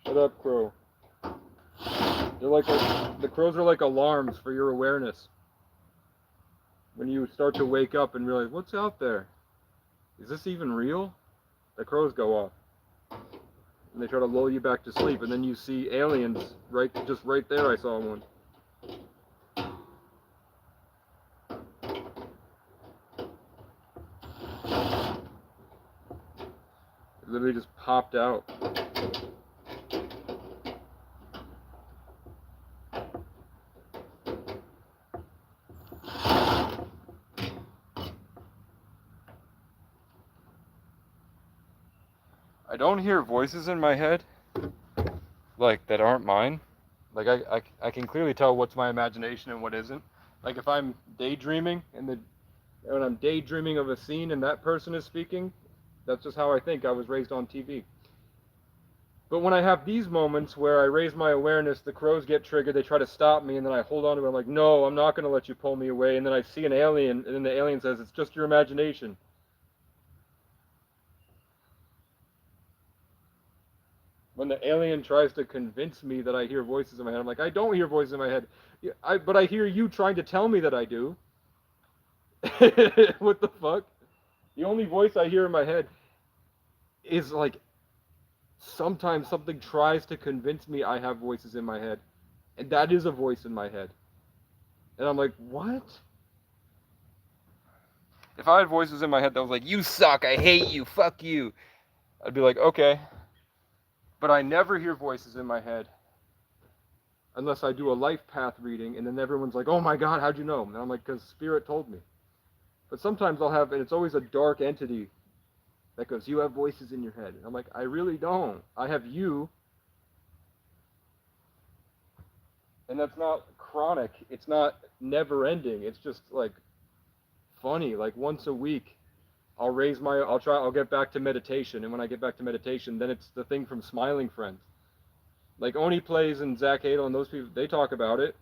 Shut up, crow. The crows are like alarms for your awareness. When you start to wake up and realize, what's out there? Is this even real? The crows go off. And they try to lull you back to sleep, and then you see aliens just right there. I saw one. It literally just popped out. I don't hear voices in my head, like that aren't mine. Like I can clearly tell what's my imagination and what isn't. Like if I'm daydreaming and when I'm daydreaming of a scene and that person is speaking, that's just how I think. I was raised on TV. But when I have these moments where I raise my awareness, the crows get triggered, they try to stop me, and then I hold on to it. I'm like, no, I'm not going to let you pull me away. And then I see an alien, and then the alien says, it's just your imagination. When the alien tries to convince me that I hear voices in my head, I'm like, I don't hear voices in my head. But I hear you trying to tell me that I do. What the fuck? The only voice I hear in my head is like sometimes something tries to convince me I have voices in my head. And that is a voice in my head. And I'm like, what? If I had voices in my head that was like, you suck, I hate you, fuck you, I'd be like, okay. But I never hear voices in my head unless I do a life path reading, and then everyone's like, oh my God, how'd you know? And I'm like, because Spirit told me. But sometimes I'll have, and it's always a dark entity that goes, you have voices in your head. And I'm like, I really don't. I have you. And that's not chronic. It's not never ending. It's just like funny. Like once a week, I'll get back to meditation. And when I get back to meditation, then it's the thing from Smiling Friends. Like Oni Plays and Zach Adel and those people, they talk about it.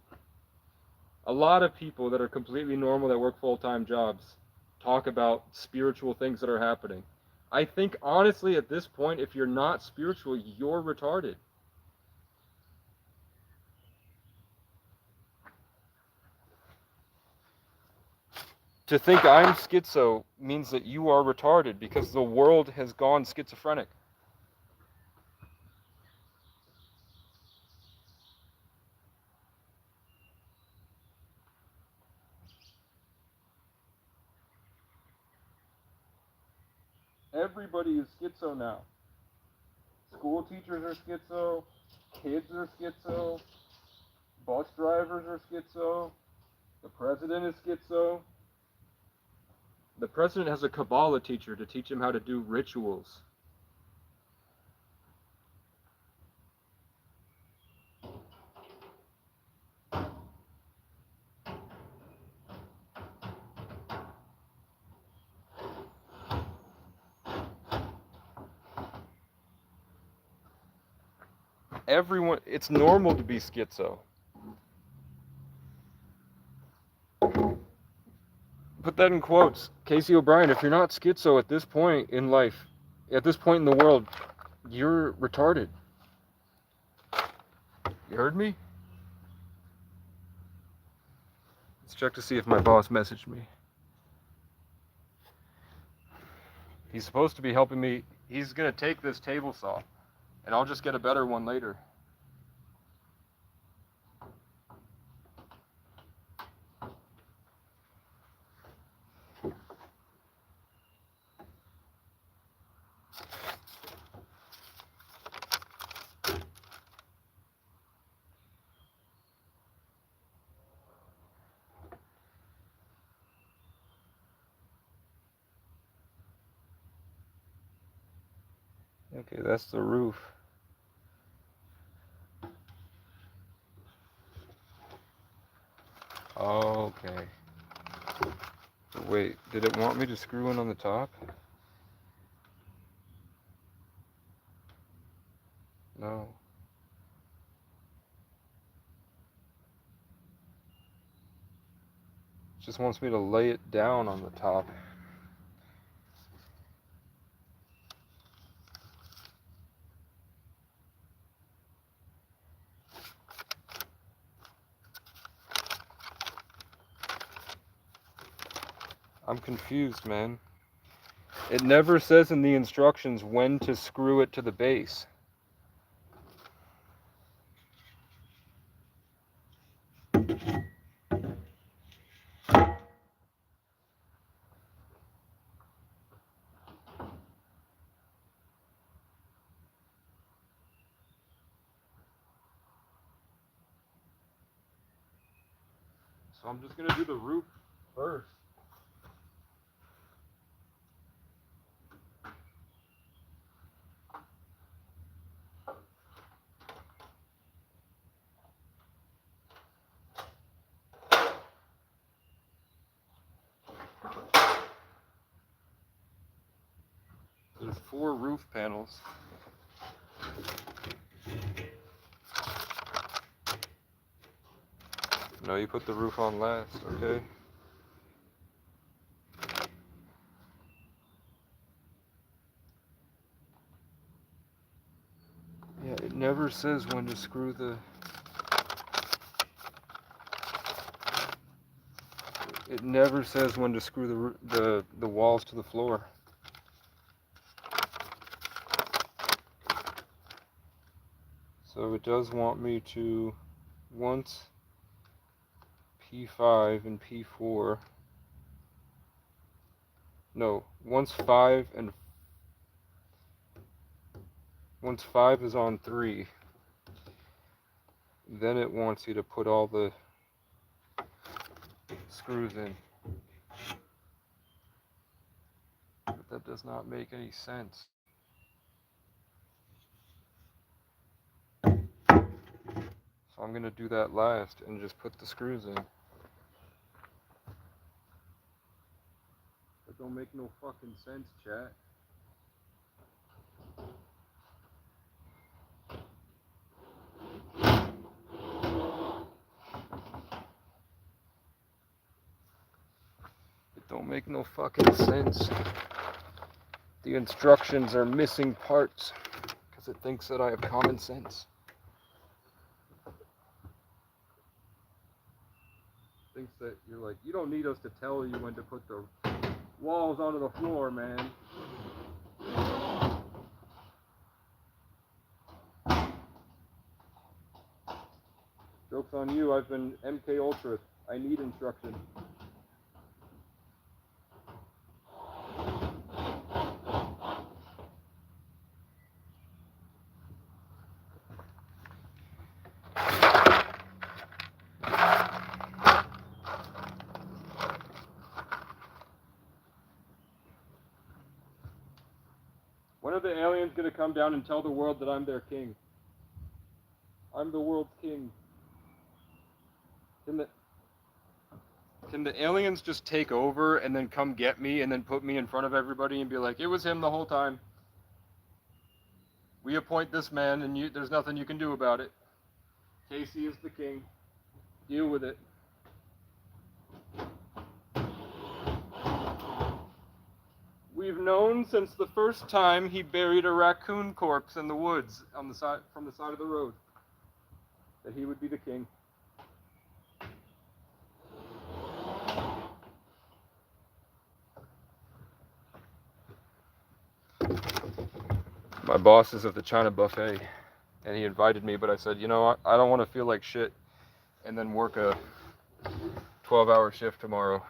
A lot of people that are completely normal that work full-time jobs talk about spiritual things that are happening. I think honestly at this point, if you're not spiritual, you're retarded. To think I'm schizo means that you are retarded because the world has gone schizophrenic. Everybody is schizo now. School teachers are schizo, kids are schizo, bus drivers are schizo, the president is schizo. The president has a Kabbalah teacher to teach him how to do rituals. Everyone, it's normal to be schizo. Put that in quotes. Casey O'Brien, if you're not schizo at this point in life, at this point in the world, you're retarded. You heard me? Let's check to see if my boss messaged me. He's supposed to be helping me. He's going to take this table saw, and I'll just get a better one later. Okay, that's the roof. Okay. Wait, did it want me to screw in on the top? No. It just wants me to lay it down on the top. I'm confused, man. It never says in the instructions when to screw it to the base. So I'm just gonna do the roof first. There's 4 roof panels. No, you put the roof on last, okay? Yeah, it never says when to screw the... It never says when to screw the walls to the floor. So it does want me to, once P5 and P4, no, once 5 is on 3, then it wants you to put all the screws in. But that does not make any sense. So I'm gonna do that last and just put the screws in. That don't make no fucking sense, chat. It don't make no fucking sense. The instructions are missing parts because it thinks that I have common sense. Thinks that you're like, you don't need us to tell you when to put the walls onto the floor, man. Joke's on you, I've been MK Ultra. I need instruction. When are the aliens going to come down and tell the world that I'm their king? I'm the world's king. Can the aliens just take over and then come get me and then put me in front of everybody and be like, it was him the whole time. We appoint this man and there's nothing you can do about it. Casey is the king. Deal with it. We've known since the first time he buried a raccoon corpse in the woods on the side, from the side of the road, that he would be the king. My boss is at the China buffet, and he invited me, but I said, you know, I don't want to feel like shit and then work a 12-hour shift tomorrow.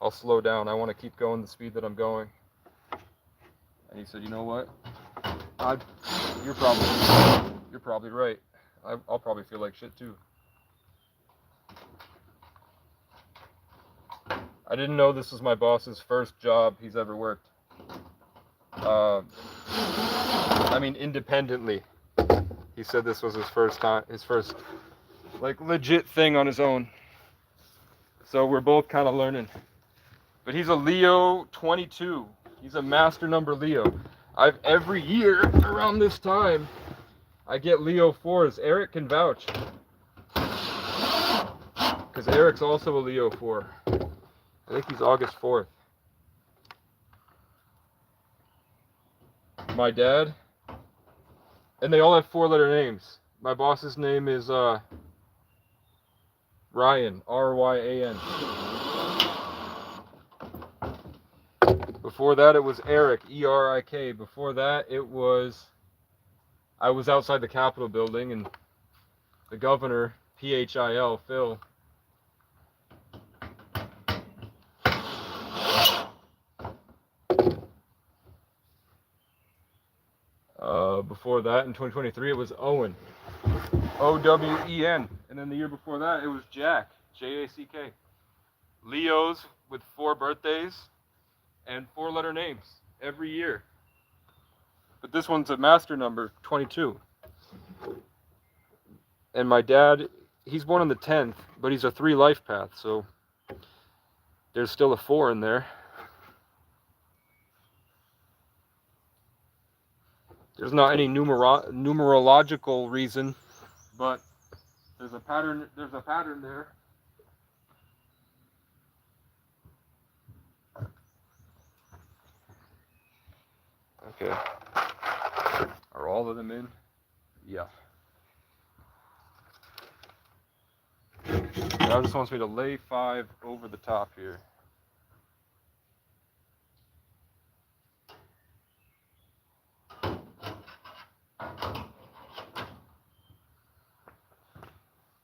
I'll slow down. I want to keep going the speed that I'm going. And he said, you know what? You're probably right. I'll probably feel like shit too. I didn't know this was my boss's first job he's ever worked. I mean, independently. He said this was his first like legit thing on his own. So we're both kind of learning. But he's a Leo 22. He's a master number Leo. Every year around this time, I get Leo 4s. Eric can vouch. Because Eric's also a Leo 4. I think he's August 4th. My dad. And they all have 4-letter names. My boss's name is Ryan. R-Y-A-N. Before that, it was Eric, E-R-I-K. Before that, I was outside the Capitol building, and the governor, P-H-I-L, Phil. Before that, in 2023, it was Owen. O-W-E-N. And then the year before that, it was Jack. J-A-C-K. Leos with 4 birthdays and 4-letter names every year. But this one's a master number, 22. And my dad, he's born on the 10th, but he's a 3 life path, so there's still a 4 in there. There's not any numerological reason, but there's a pattern. There's a pattern there. Okay. Are all of them in? Yeah. Now just wants me to lay 5 over the top here.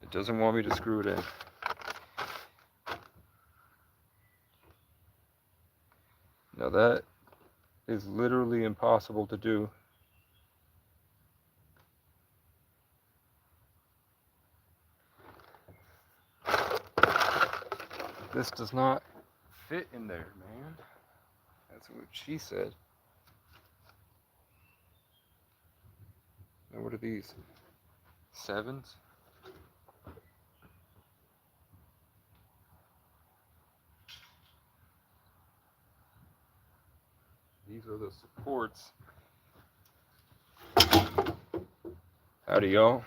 It doesn't want me to screw it in. Now that is literally impossible to do. This does not fit in there, man. That's what she said. Now what are these? 7s? These are the supports. Howdy, y'all.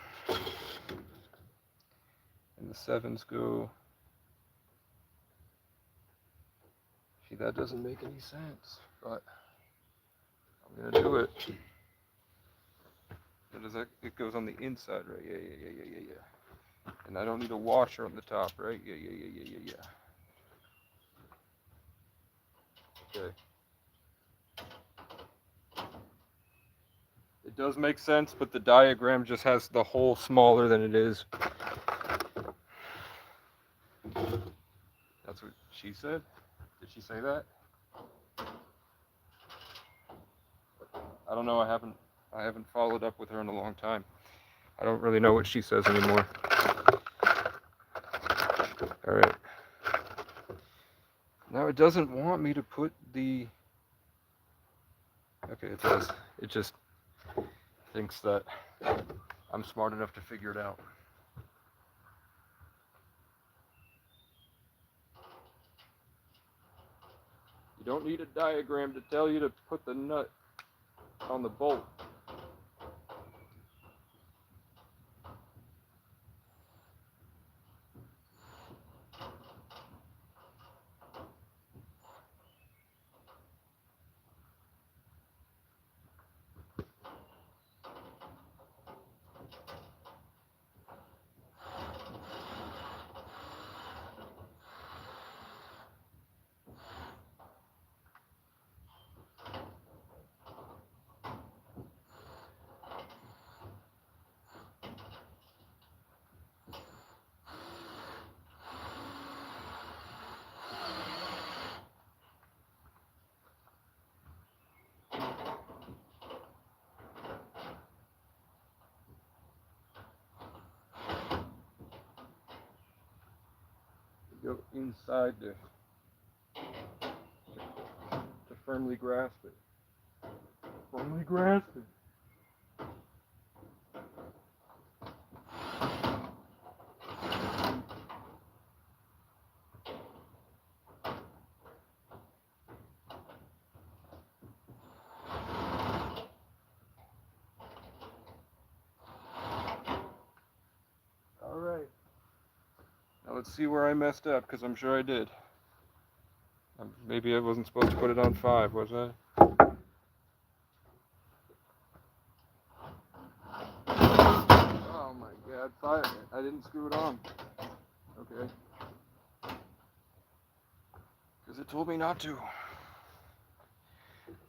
And the 7s go. See, that doesn't make any sense, but I'm gonna do it. It goes on the inside, right? Yeah. And I don't need a washer on the top, right? Yeah. Okay. It does make sense, but the diagram just has the hole smaller than it is. That's what she said? Did she say that? I don't know. I haven't followed up with her in a long time. I don't really know what she says anymore. All right. Now it doesn't want me to put the... Okay, it does. It just thinks that I'm smart enough to figure it out. You don't need a diagram to tell you to put the nut on the bolt. Go inside to firmly grasp it. Firmly grasp it. All right. Now let's see where I messed up, because I'm sure I did. Maybe I wasn't supposed to put it on 5, was I? Oh my God, 5. I didn't screw it on. Okay. Because it told me not to.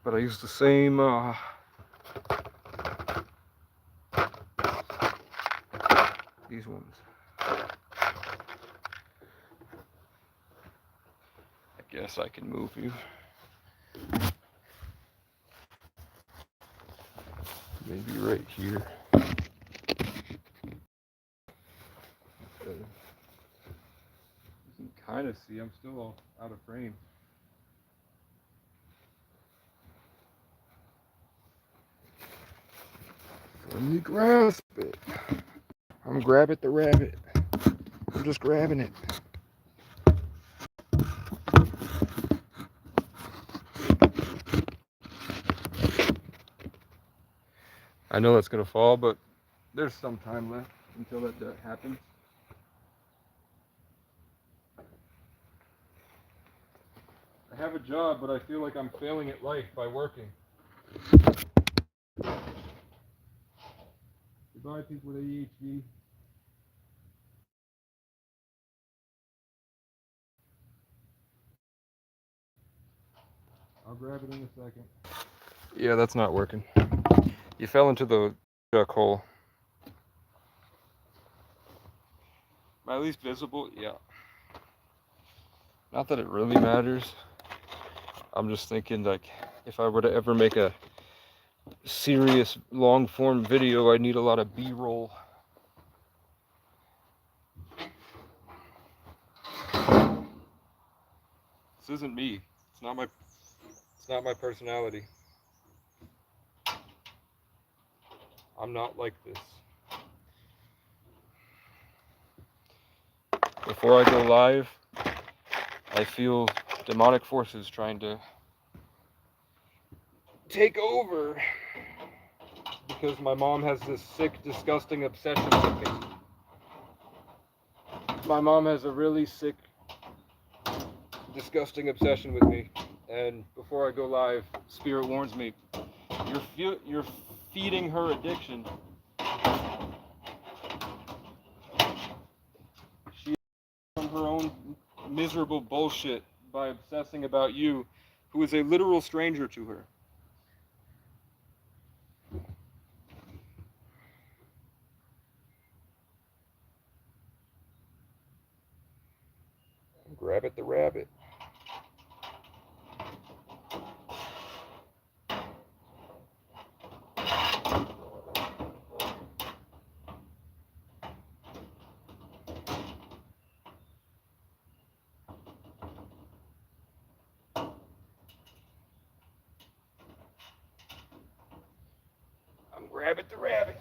But I used the same, these ones. I guess I can move you. Maybe right here. You can kind of see I'm still all out of frame. Let me grasp it. I'm grabbing the rabbit. I'm just grabbing it. I know it's gonna fall, but there's some time left until that happens. I have a job, but I feel like I'm failing at life by working. Goodbye, people with ADHD. I'll grab it in a second. Yeah, that's not working. You fell into the duck hole. Am I at least visible? Yeah. Not that it really matters. I'm just thinking, like, if I were to ever make a serious long form video, I need a lot of B-roll. This isn't me. It's not my personality. I'm not like this. Before I go live, I feel demonic forces trying to take over because my mom has this sick, disgusting obsession with me. My mom has a really sick, disgusting obsession with me, and before I go live, Spirit warns me, you're feeding her addiction. She from her own miserable bullshit by obsessing about you, who is a literal stranger to her. Grab it, the rabbit. Grab it, the rabbit.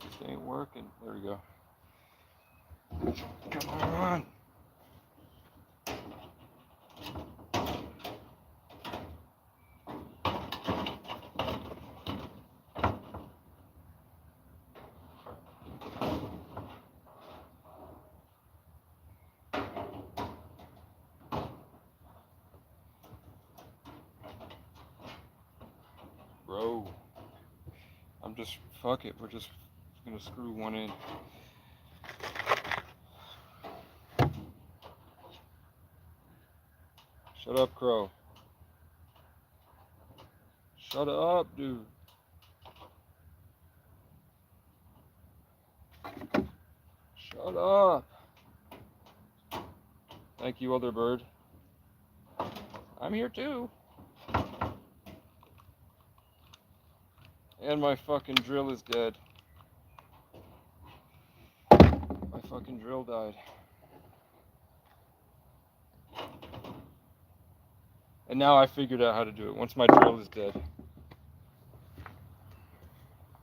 This ain't working. There we go. Come on. Bro, fuck it, we're just gonna screw one in. Shut up, Crow. Shut up, dude. Shut up. Thank you, other bird. I'm here too. And my fucking drill is dead. My fucking drill died. And now I figured out how to do it once my drill is dead.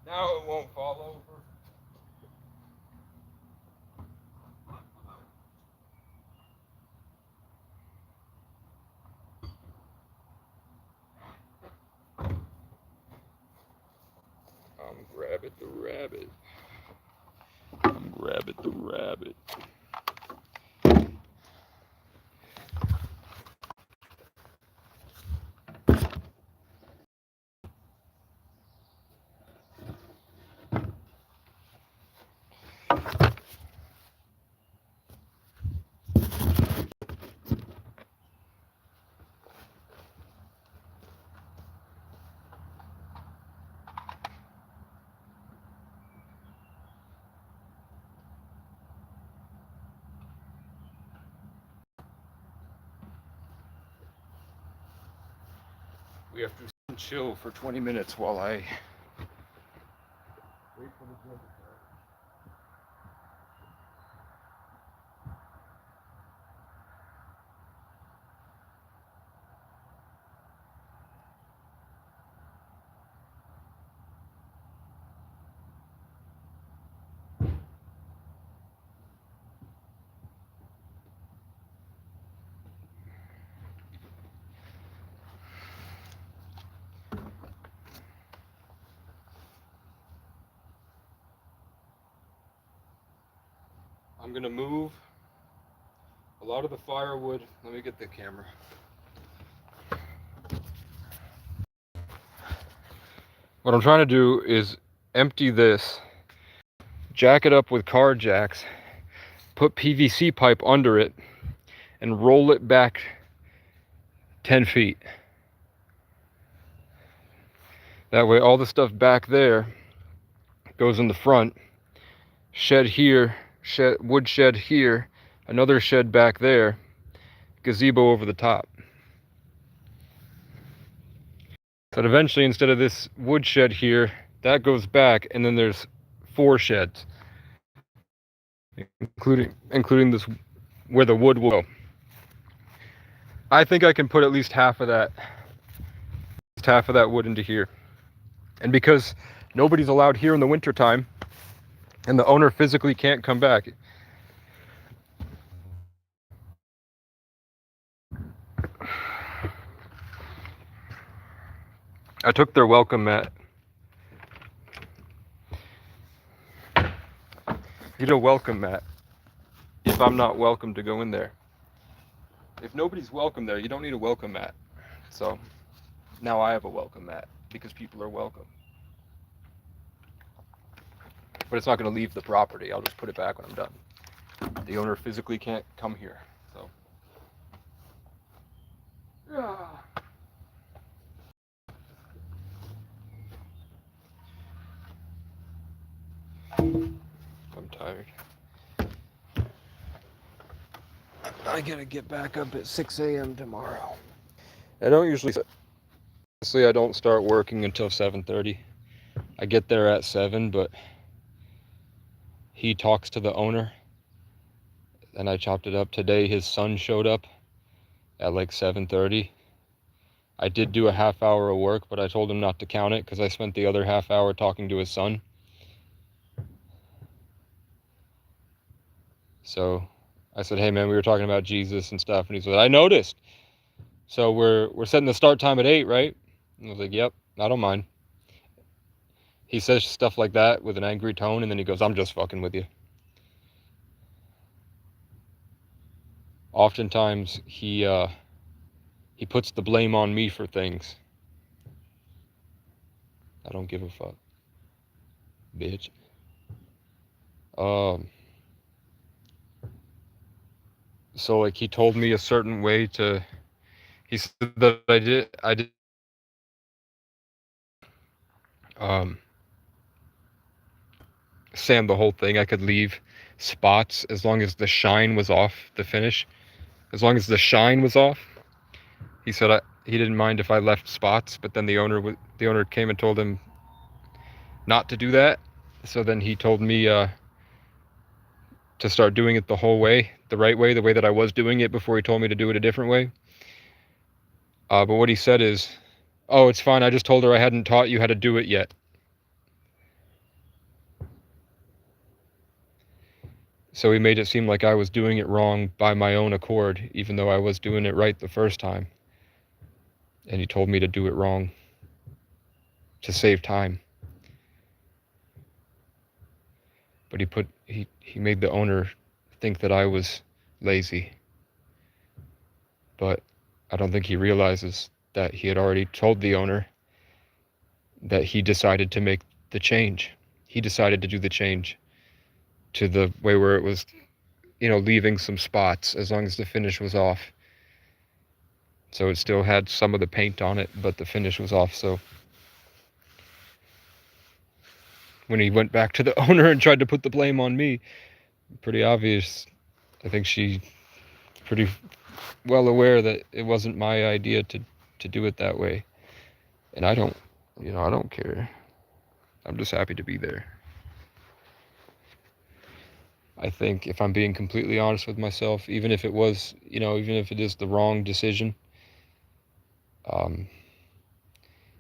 Now it won't fall over. Grab it, the rabbit. Grab it, the rabbit. We have to chill for 20 minutes while I wait for the gym. I'm gonna move a lot of the firewood. Let me get the camera. What I'm trying to do is empty this, jack it up with car jacks, put PVC pipe under it, and roll it back 10 feet. That way all the stuff back there goes in the front. Shed here, wood shed here, another shed back there, gazebo over the top. But eventually, instead of this wood shed here, that goes back, and then there's 4 sheds, including this where the wood will go. I think I can put at least half of that wood into here. And because nobody's allowed here in the wintertime, and the owner physically can't come back, I took their welcome mat. You know, welcome mat. If I'm not welcome to go in there. If nobody's welcome there, you don't need a welcome mat. So now I have a welcome mat because people are welcome. But it's not going to leave the property. I'll just put it back when I'm done. The owner physically can't come here. So. I'm tired. I gotta get back up at 6 a.m. tomorrow. I don't start working until 7:30. I get there at 7, but he talks to the owner, and I chopped it up. Today his son showed up at like 7:30. I did do a half hour of work, but I told him not to count it because I spent the other half hour talking to his son. So I said, hey man, we were talking about Jesus and stuff, and he said, I noticed. So we're setting the start time at 8, right? And I was like, yep, I don't mind. He says stuff like that with an angry tone, and then he goes, I'm just fucking with you. Oftentimes he puts the blame on me for things. I don't give a fuck, bitch. So like he told me a certain way to, he said that I did sand the whole thing. I could leave spots as long as the shine was off the finish. As long as the shine was off. He said he didn't mind if I left spots, but then the owner came and told him not to do that. So then he told me to start doing it the whole way, the right way, the way that I was doing it before he told me to do it a different way. But what he said is, oh, it's fine. I just told her I hadn't taught you how to do it yet. So he made it seem like I was doing it wrong by my own accord, even though I was doing it right the first time. And he told me to do it wrong to save time. But he made the owner think that I was lazy. But I don't think he realizes that he had already told the owner that he decided to make the change. He decided to do the change to the way where it was, leaving some spots as long as the finish was off. So it still had some of the paint on it, but the finish was off. So when he went back to the owner and tried to put the blame on me, pretty obvious. I think she's pretty well aware that it wasn't my idea to do it that way. And I don't, I don't care. I'm just happy to be there. I think if I'm being completely honest with myself, even if it was, even if it is the wrong decision,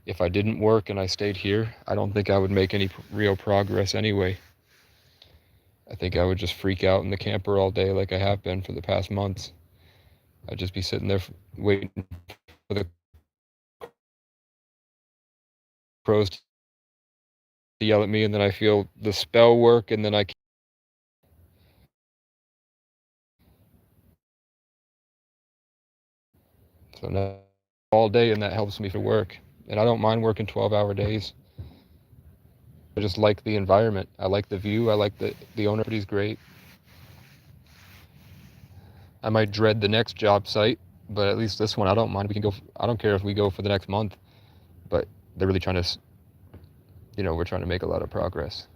if I didn't work and I stayed here, I don't think I would make any real progress anyway. I think I would just freak out in the camper all day like I have been for the past months. I'd just be sitting there waiting for the crows to yell at me, and then I feel the spell work, and then I so now all day, and that helps me to work. And I don't mind working 12-hour days. I just like the environment. I like the view. I like the owner. He's great. I might dread the next job site, but at least this one I don't mind. We can go. I don't care if we go for the next month, but they're really trying to, we're trying to make a lot of progress.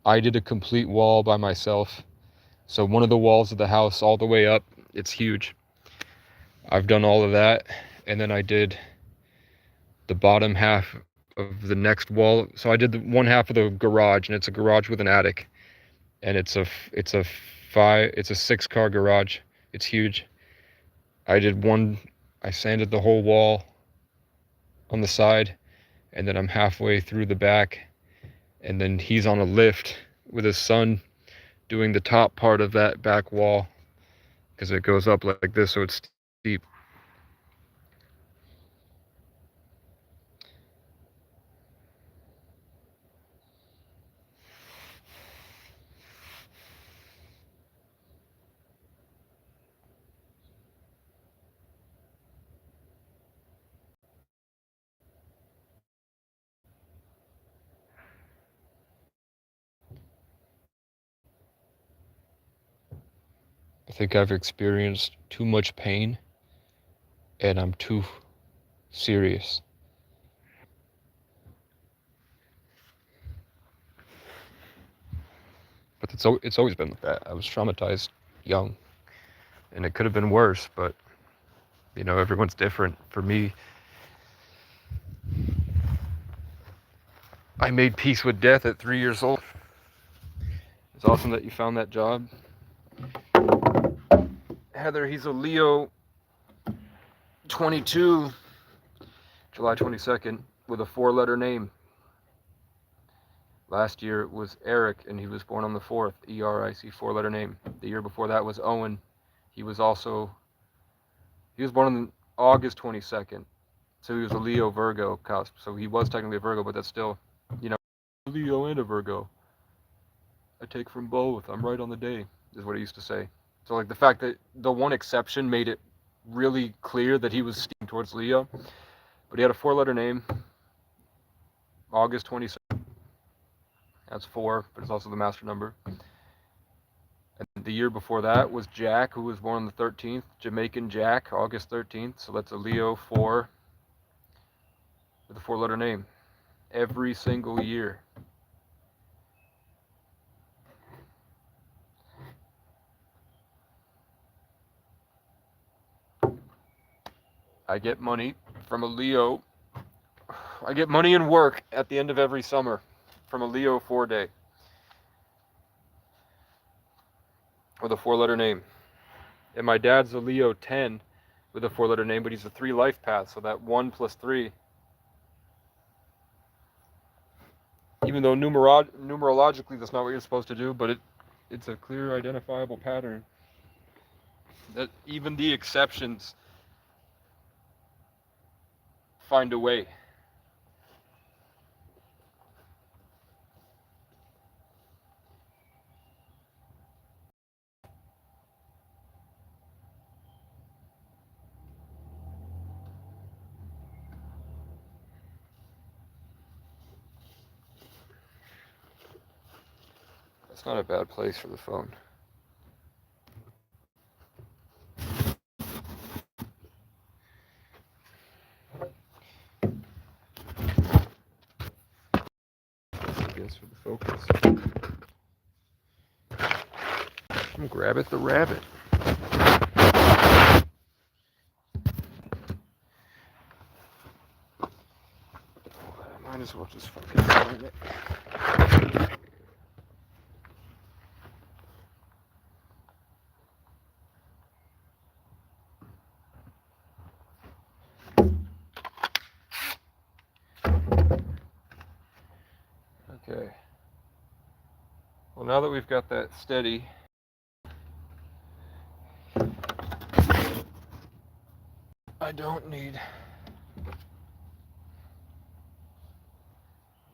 I did a complete wall by myself. So one of the walls of the house all the way up, it's huge. I've done all of that, and then I did the bottom half of the next wall. So I did the one half of the garage, and it's a garage with an attic, and it's a 6-car garage. It's huge. I sanded the whole wall on the side, and then I'm halfway through the back, and then he's on a lift with his son doing the top part of that back wall because it goes up like this, so it's steep. I think I've experienced too much pain, and I'm too serious. But it's always been like that. I was traumatized young, and it could have been worse, but everyone's different. For me, I made peace with death at 3 years old. It's awesome that you found that job. Heather, he's a Leo 22, July 22nd, with a 4-letter name. Last year it was Eric, and he was born on the 4th, E-R-I-C, 4-letter name. The year before that was Owen. He was born on August 22nd, so he was a Leo Virgo cusp. So he was technically a Virgo, but that's still, Leo and a Virgo. I take from both. I'm right on the day, is what he used to say. So like the fact that the one exception made it really clear that he was steering towards Leo, but he had a 4-letter name, August 22nd. That's 4, but it's also the master number. And the year before that was Jack, who was born on the 13th, Jamaican Jack, August 13th. So that's a Leo 4 with a 4-letter name. Every single year. I get money from a Leo. I get money and work at the end of every summer from a Leo 4 day with a 4-letter name. And my dad's a Leo 10 with a 4-letter name, but he's a 3 life path, so that 1 plus 3. Even though numerologically that's not what you're supposed to do, but it's a clear identifiable pattern. That even the exceptions find a way. That's not a bad place for the phone. I guess for the focus. I'm grab it the rabbit. as well just fucking burn it. Okay. Well, now that we've got that steady, I don't need.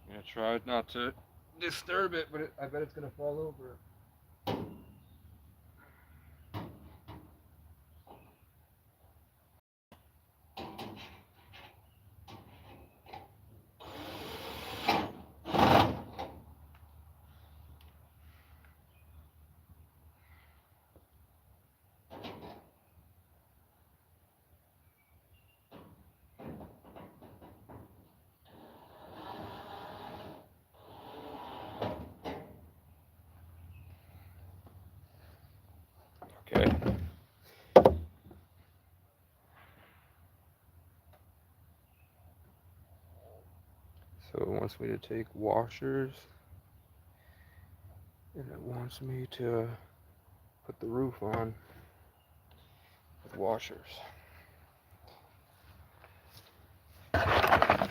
I'm gonna try not to disturb it, but I bet it's gonna fall over. Okay. So it wants me to take washers, and it wants me to put the roof on with washers. I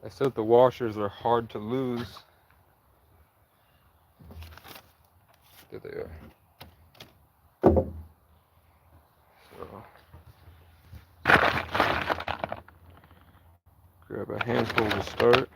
said the washers are hard to lose. There they are. So grab a handful to start.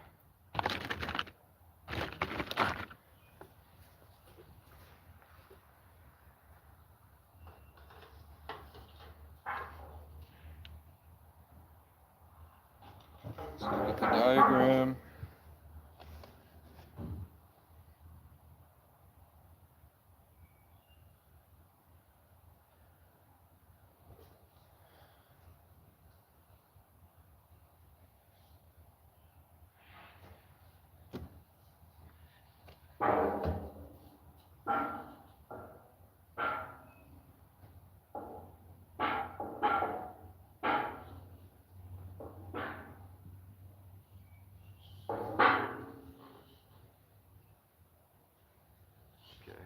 So get the diagram. Okay.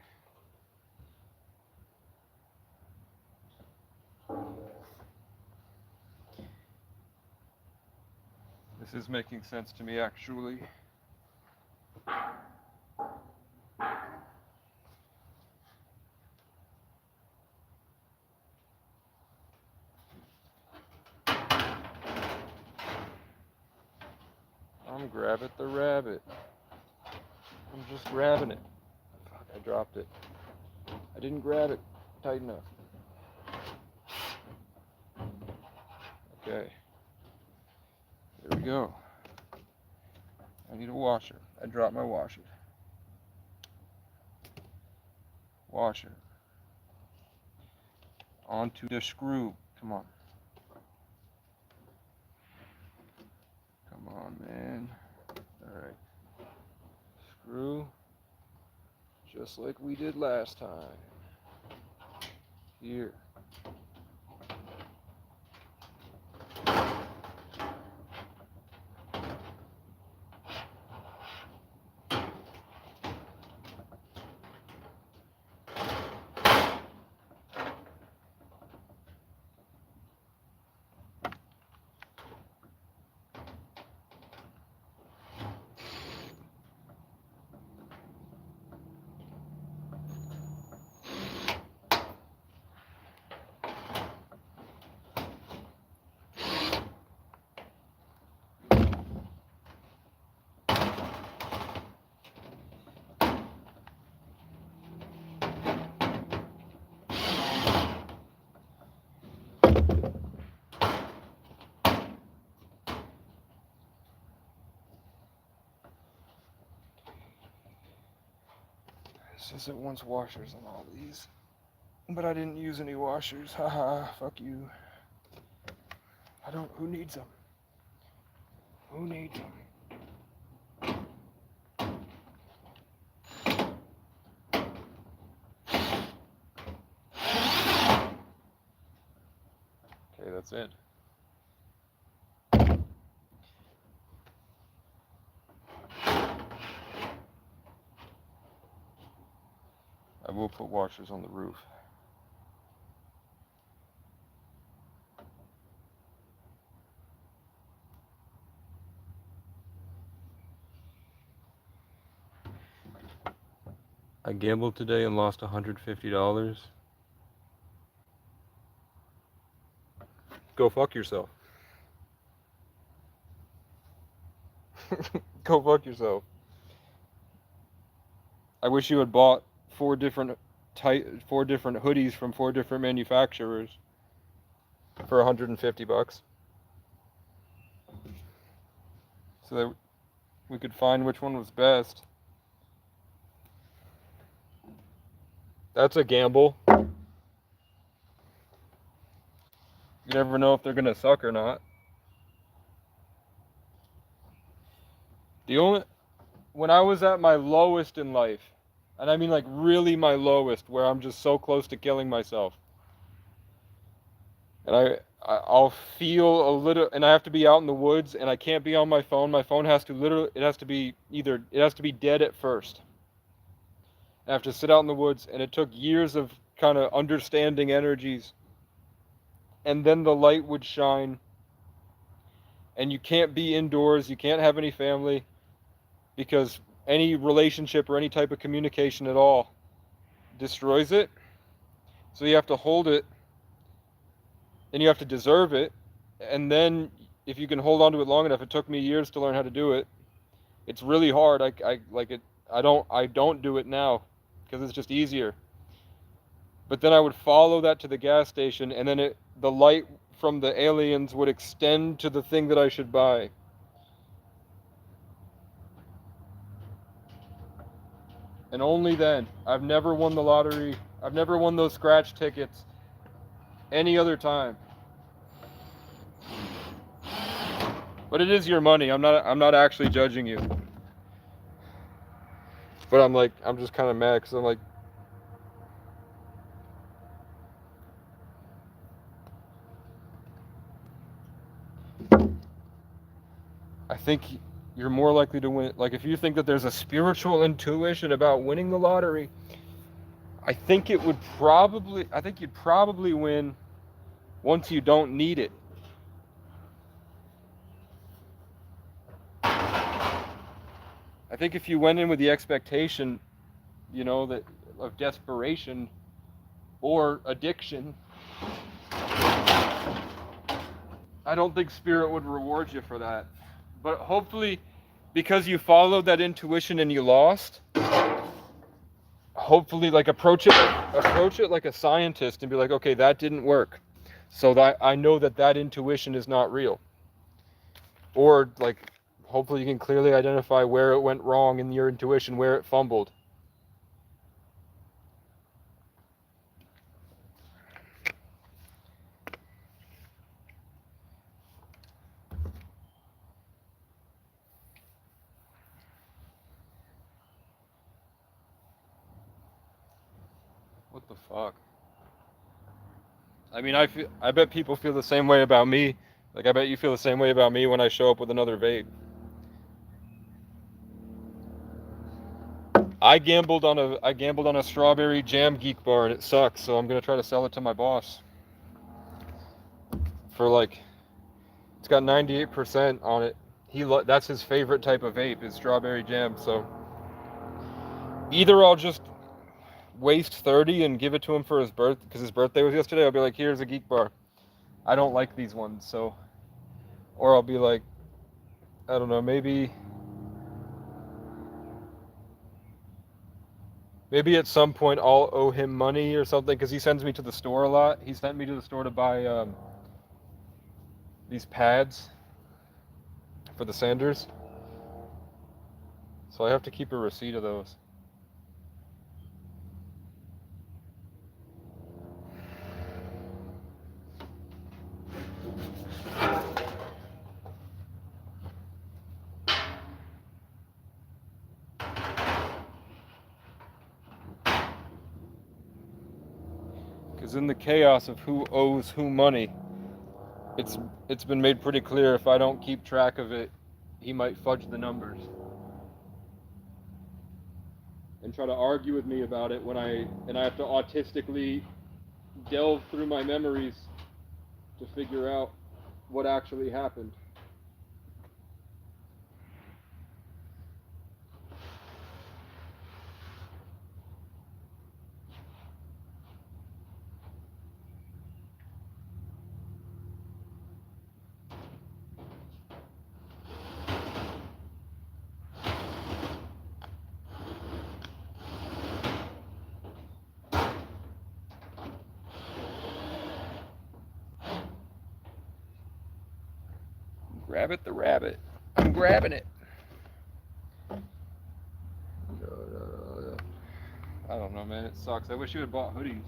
This is making sense to me, actually. I'm grabbing the rabbit. I'm just grabbing it. Fuck, I dropped it. I didn't grab it tight enough. Okay. There we go. I need a washer. I dropped my washer. Washer. Onto the screw. Come on. Come on, man. Alright. Screw. Just like we did last time. Here. It says it wants washers on all these. But I didn't use any washers. Haha, fuck you. Who needs them? Who needs them? Okay, that's it. I will put washers on the roof. I gambled today and lost $150. Go fuck yourself. Go fuck yourself. I wish you had bought 4 different hoodies from 4 different manufacturers for $150, so that we could find which one was best. That's a gamble. You never know if they're gonna suck or not. When I was at my lowest in life, and I mean like really my lowest, where I'm just so close to killing myself, and I'll feel a little, and I have to be out in the woods, and I can't be on my phone. My phone has to it has to be dead at first. I have to sit out in the woods, and it took years of kind of understanding energies, and then the light would shine, and you can't be indoors, you can't have any family, because any relationship or any type of communication at all destroys it. So you have to hold it, and you have to deserve it, and then if you can hold on to it long enough, it took me years to learn how to do it. It's really hard. I like it. I don't do it now because it's just easier. But then I would follow that to the gas station, and then the light from the aliens would extend to the thing that I should buy. And only then. I've never won the lottery. I've never won those scratch tickets any other time. But it is your money. I'm not actually judging you. But I'm just kind of mad because I'm like, I think you're more likely to win. Like, if you think that there's a spiritual intuition about winning the lottery, I think you'd probably win once you don't need it. I think if you went in with the expectation, that of desperation or addiction, I don't think spirit would reward you for that. But hopefully, because you followed that intuition and you lost, hopefully approach it like a scientist and be like, okay, that didn't work. So that I know that intuition is not real. Or hopefully you can clearly identify where it went wrong in your intuition, where it fumbled. What the fuck? I mean, I bet people feel the same way about me. I bet you feel the same way about me when I show up with another vape. I gambled on a strawberry jam Geek Bar, and it sucks. So I'm gonna try to sell it to my boss for it's got 98% on it. That's his favorite type of vape is strawberry jam. So either I'll just waste 30 and give it to him for his birthday, because his birthday was yesterday. I'll be like, here's a Geek Bar. I don't like these ones, so. Or I'll be like, I don't know, maybe at some point I'll owe him money or something, because he sends me to the store a lot. He sent me to the store to buy these pads for the sanders. So I have to keep a receipt of those. Because in the chaos of who owes who money, it's been made pretty clear if I don't keep track of it, he might fudge the numbers. And and try to argue with me about it when I have to autistically delve through my memories to figure out what actually happened. Grab it, the rabbit. I'm grabbing it. I don't know, man. It sucks. I wish you had bought hoodies.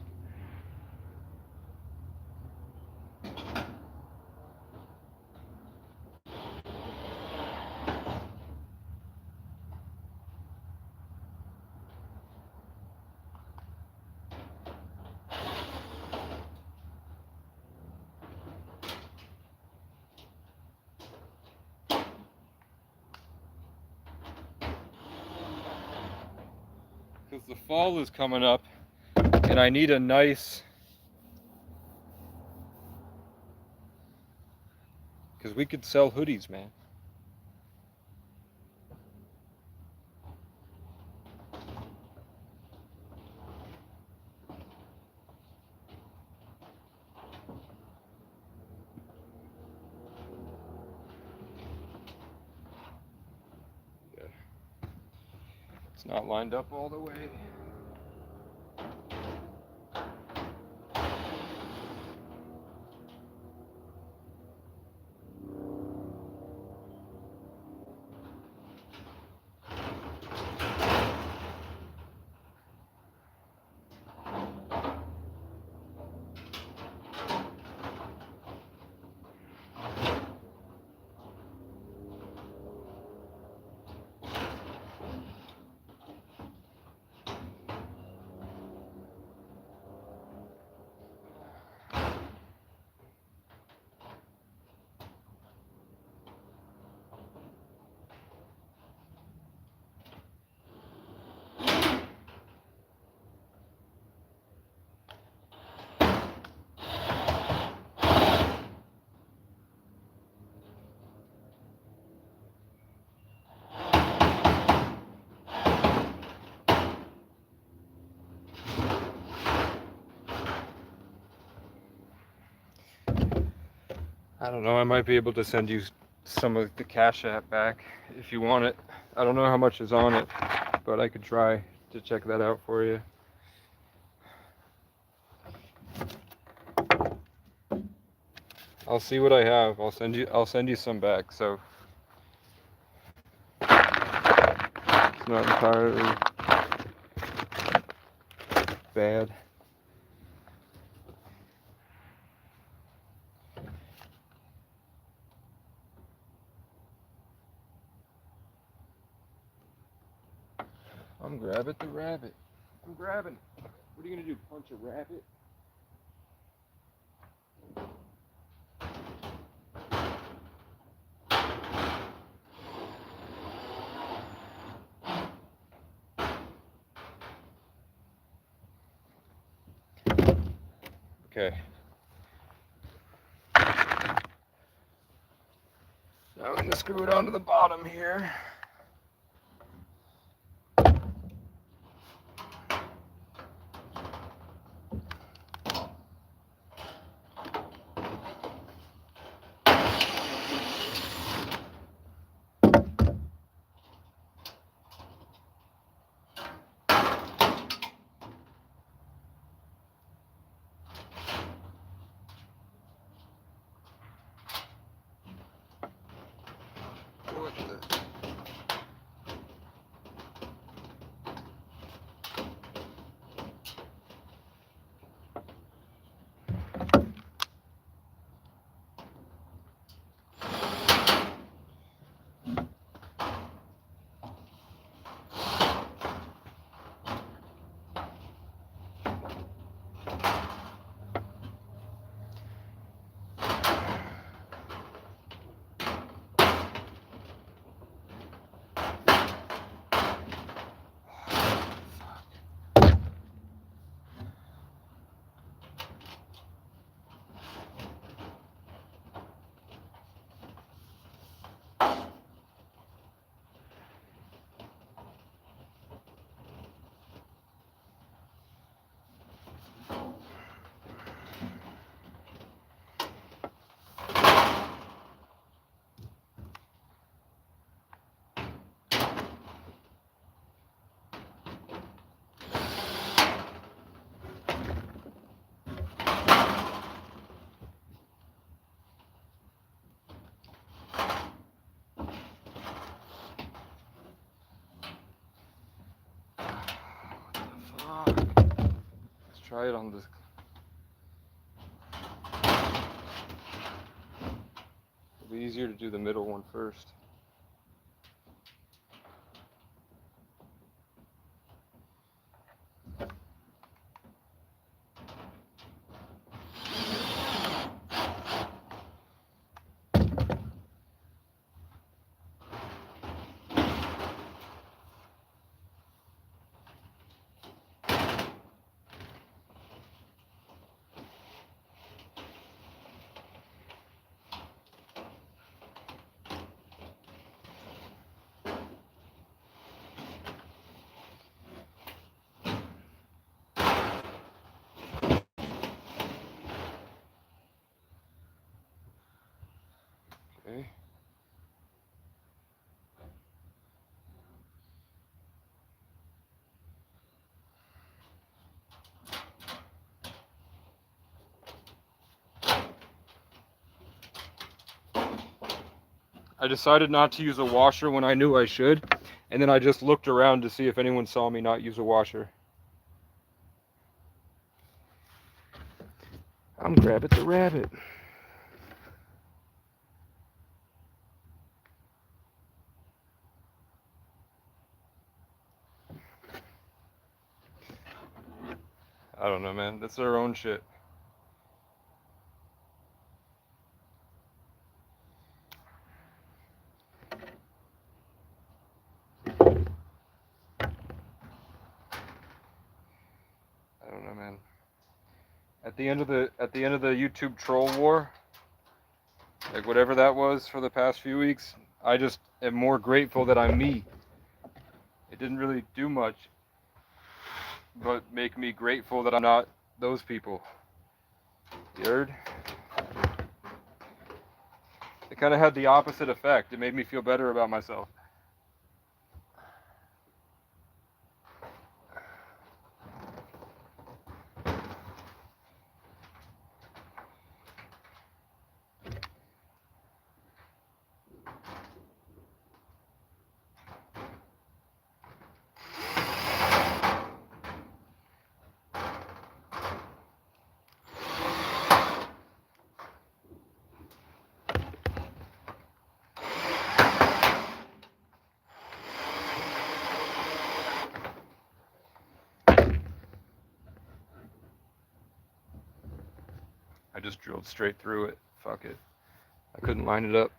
Because the fall is coming up, and I need a nice... Because we could sell hoodies, man. Yeah. It's not lined up all the way. I don't know, I might be able to send you some of the Cash App back if you want it. I don't know how much is on it, but I could try to check that out for you. I'll see what I have. I'll send you some back, so it's not entirely bad. I'm grabbing the rabbit. I'm grabbing. What are you gonna do? Punch a rabbit? Okay. Now I'm gonna screw it onto the bottom here. What the? try it on this. It'll be easier to do the middle one first. Okay. I decided not to use a washer when I knew I should, and then I just looked around to see if anyone saw me not use a washer. I'm Grabbit the Rabbit. I don't know, man. That's their own shit. I don't know, man. At the end of the YouTube troll war, like whatever that was for the past few weeks, I just am more grateful that I'm me. It didn't really do much, but make me grateful that I'm not those people. You heard? It kind of had the opposite effect. It made me feel better about myself. I just drilled straight through it. Fuck it. I couldn't line it up.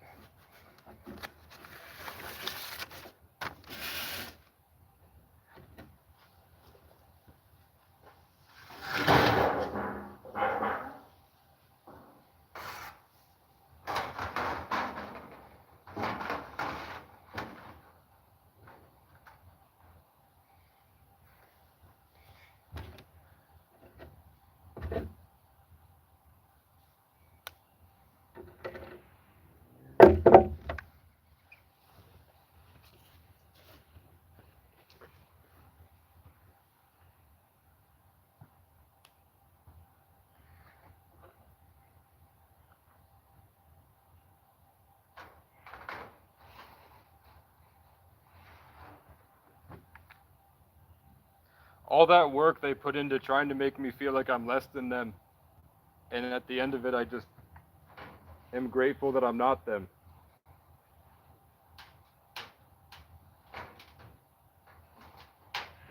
All that work they put into trying to make me feel like I'm less than them. And at the end of it, I just am grateful that I'm not them.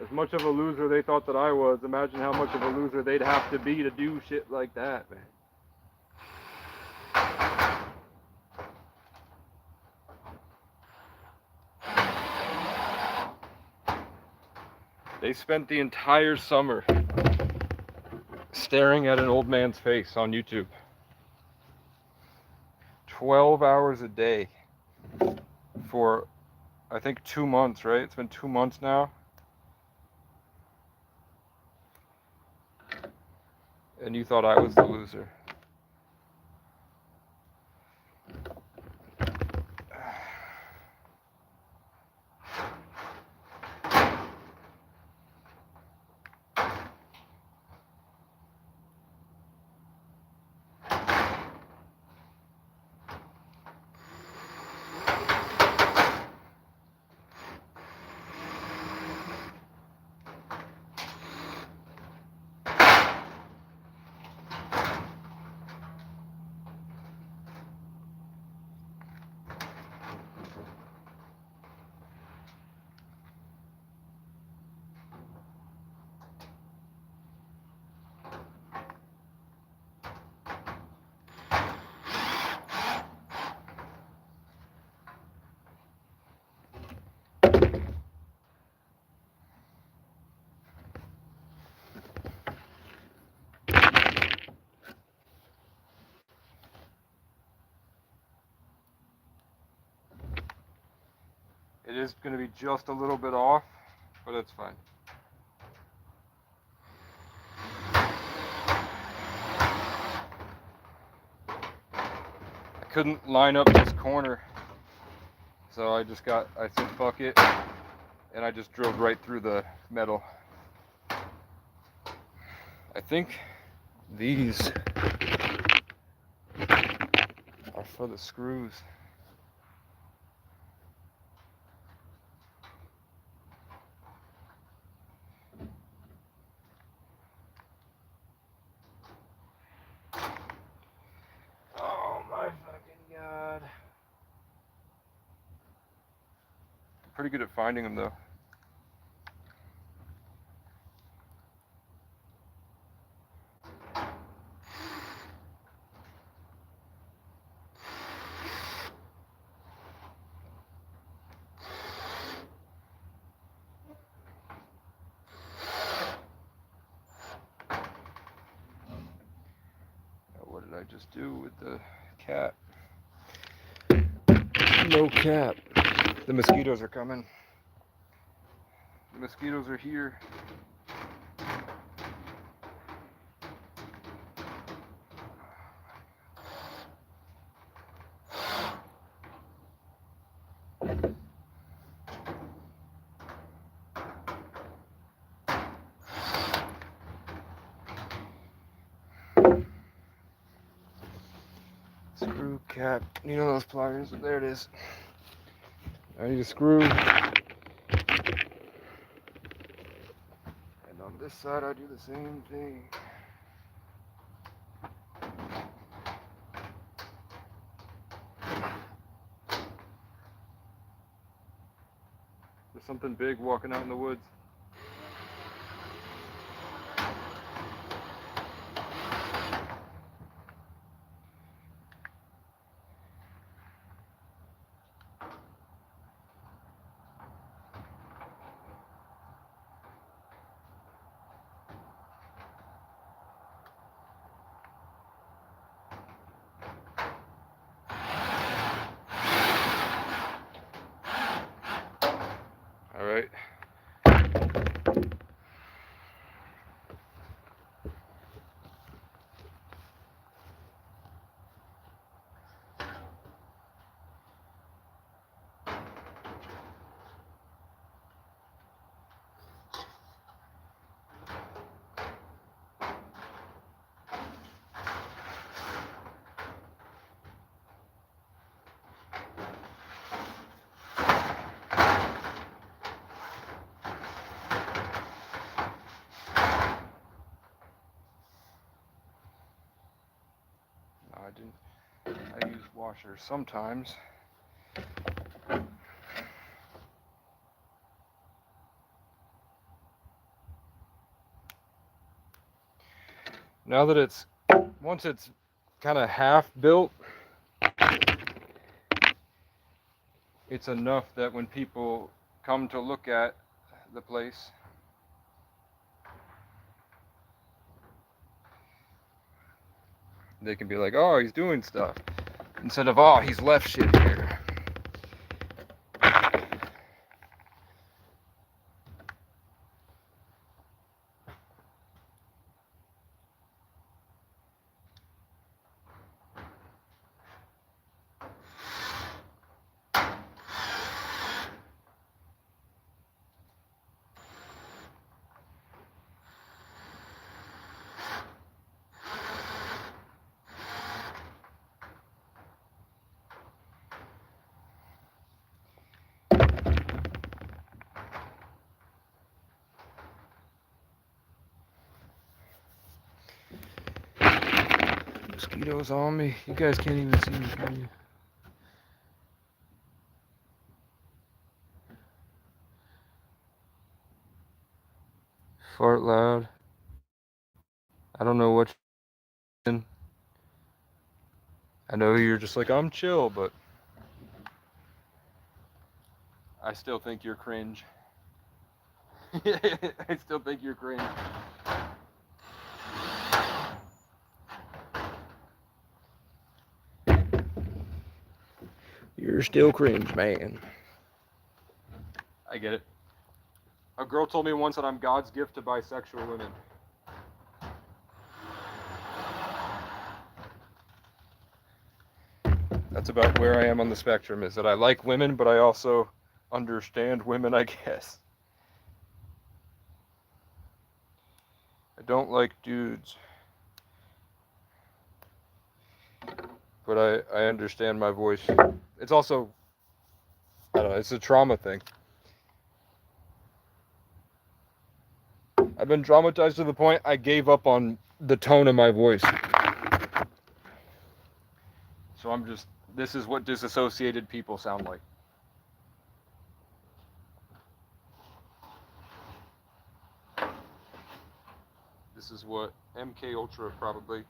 As much of a loser they thought that I was, imagine how much of a loser they'd have to be to do shit like that, man. They spent the entire summer staring at an old man's face on YouTube. 12 hours a day for, I think, 2 months, right? It's been 2 months now. And you thought I was the loser. It is going to be just a little bit off, but it's fine. I couldn't line up this corner, so I said fuck it, and I just drilled right through the metal. I think these are for the screws. Oh my fucking god. I'm pretty good at finding them though. What did I just do with the cat? No cat. The mosquitoes are coming. The mosquitoes are here. Screw cap. You know those pliers? There it is. I need a screw. And on this side, I do the same thing. There's something big walking out in the woods. All right. I use washers sometimes. Now that once it's kind of half built, it's enough that when people come to look at the place, they can be like, oh, he's doing stuff, instead of, oh, he's left shit here. Mosquitoes on me. You guys can't even see me, can you? Fart loud. I don't know what you're in. I know you're just like, I'm chill, but I still think you're cringe. I still think you're cringe. You're still cringe, man. I get it. A girl told me once that I'm God's gift to bisexual women. That's about where I am on the spectrum, is that I like women, but I also understand women, I guess. I don't like dudes. But I understand my voice. It's also, I don't know, it's a trauma thing. I've been traumatized to the point I gave up on the tone of my voice. So I'm just, this is what disassociated people sound like. This is what MK Ultra probably.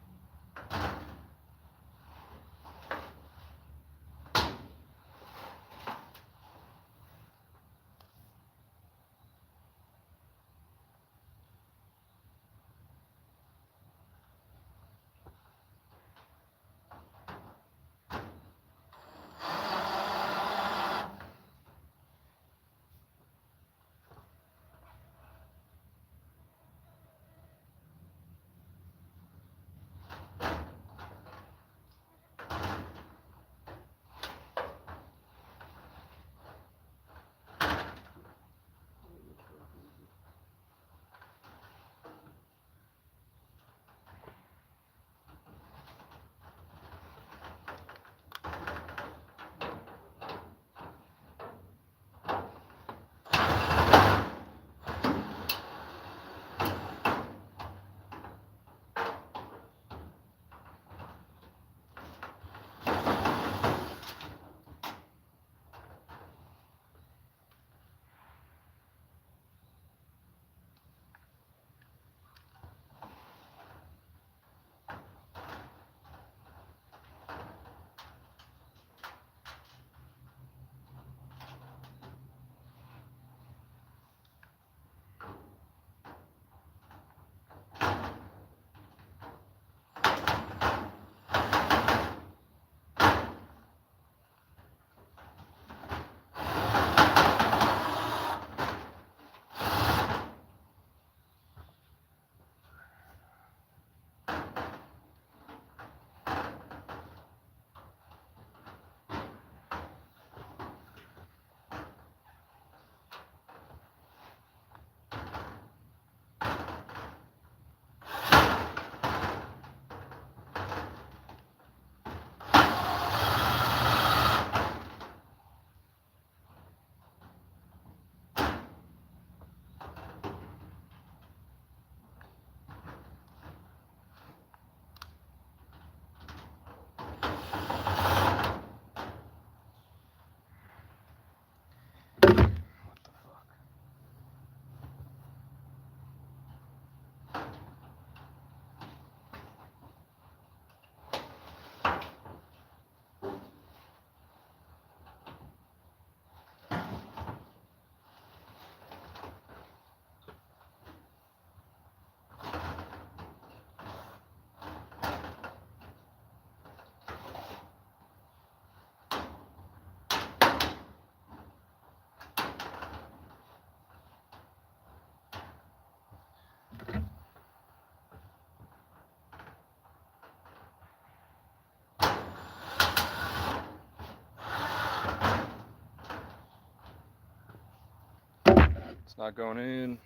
It's not going in.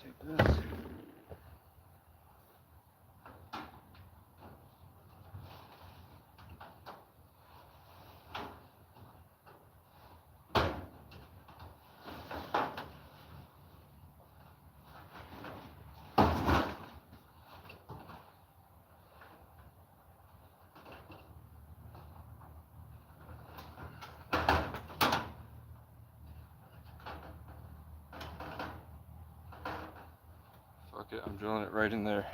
Take this. Fuck it, I'm drilling it right in there.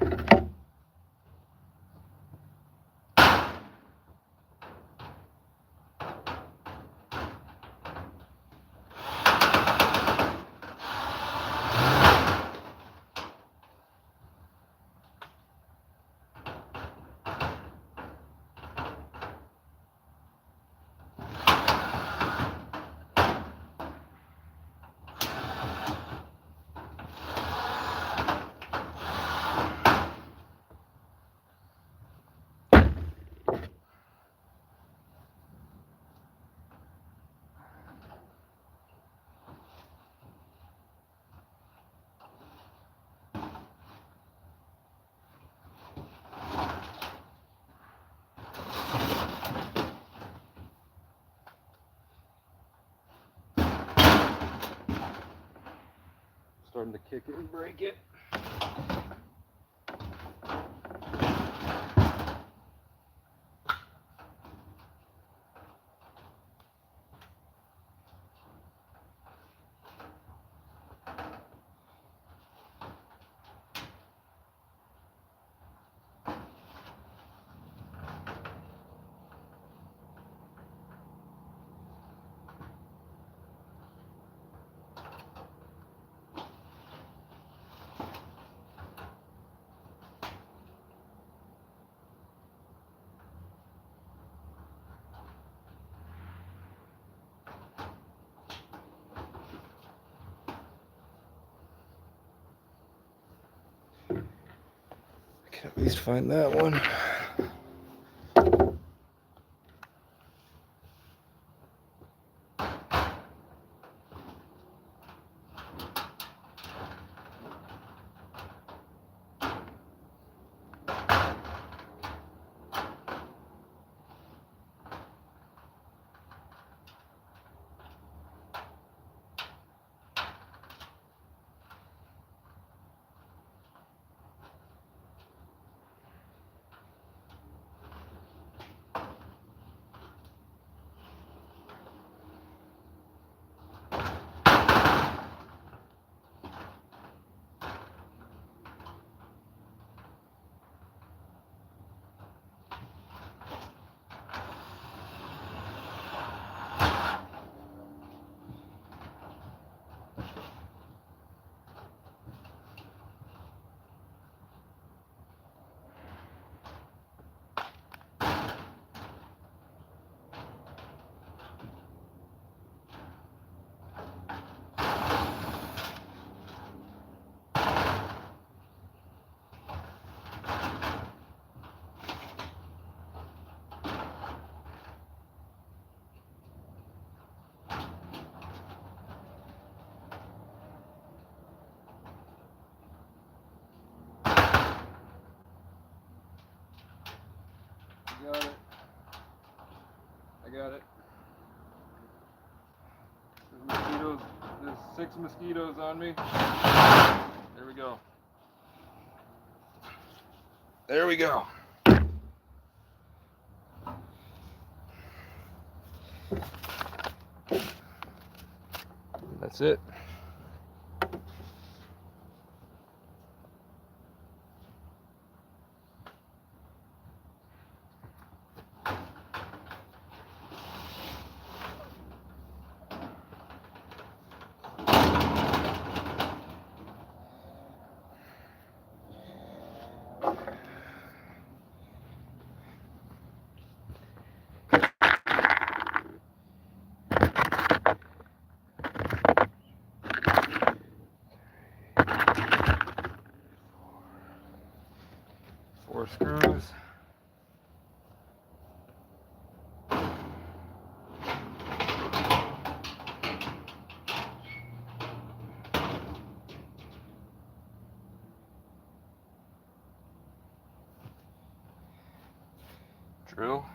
starting to kick it and break it. I can at least find that one. Got it. I got it. There's mosquitoes. There's 6 mosquitoes on me. There we go. There we go. That's it. Four screws. Drill.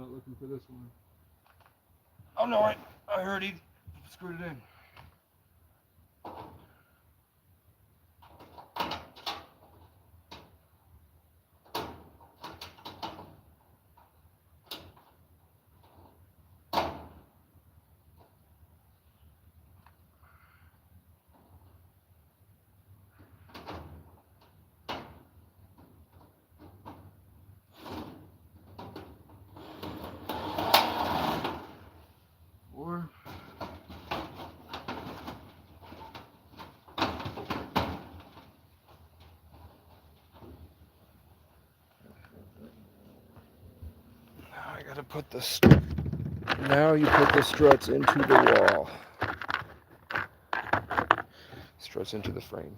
not looking for this one. Oh no, I heard he screwed it in. Or Now I gotta put this. Now you put the struts into the wall. Struts into the frame.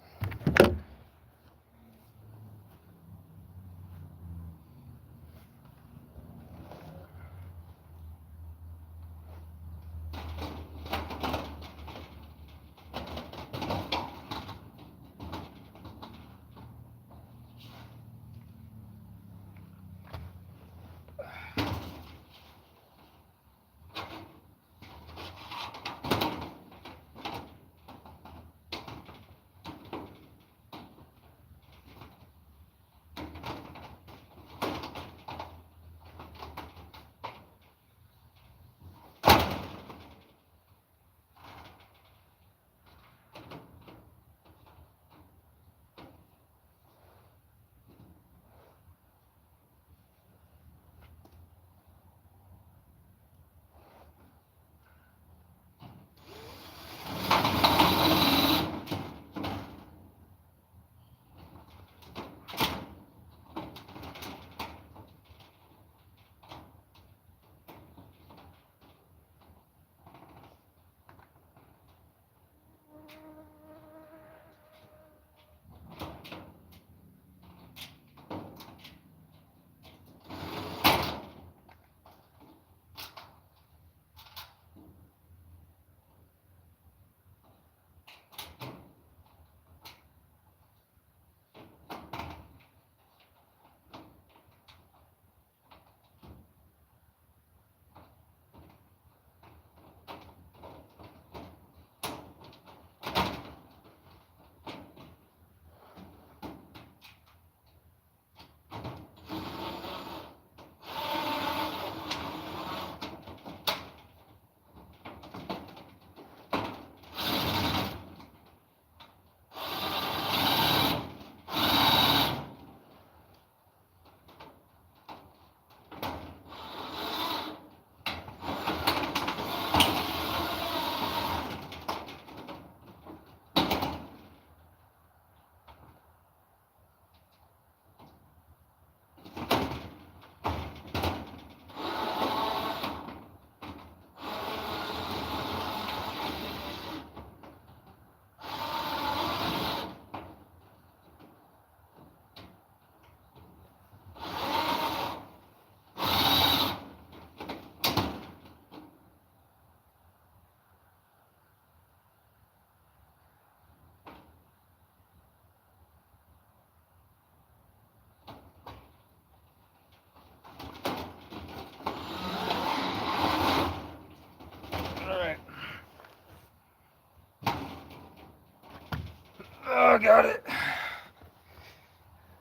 Oh, got it.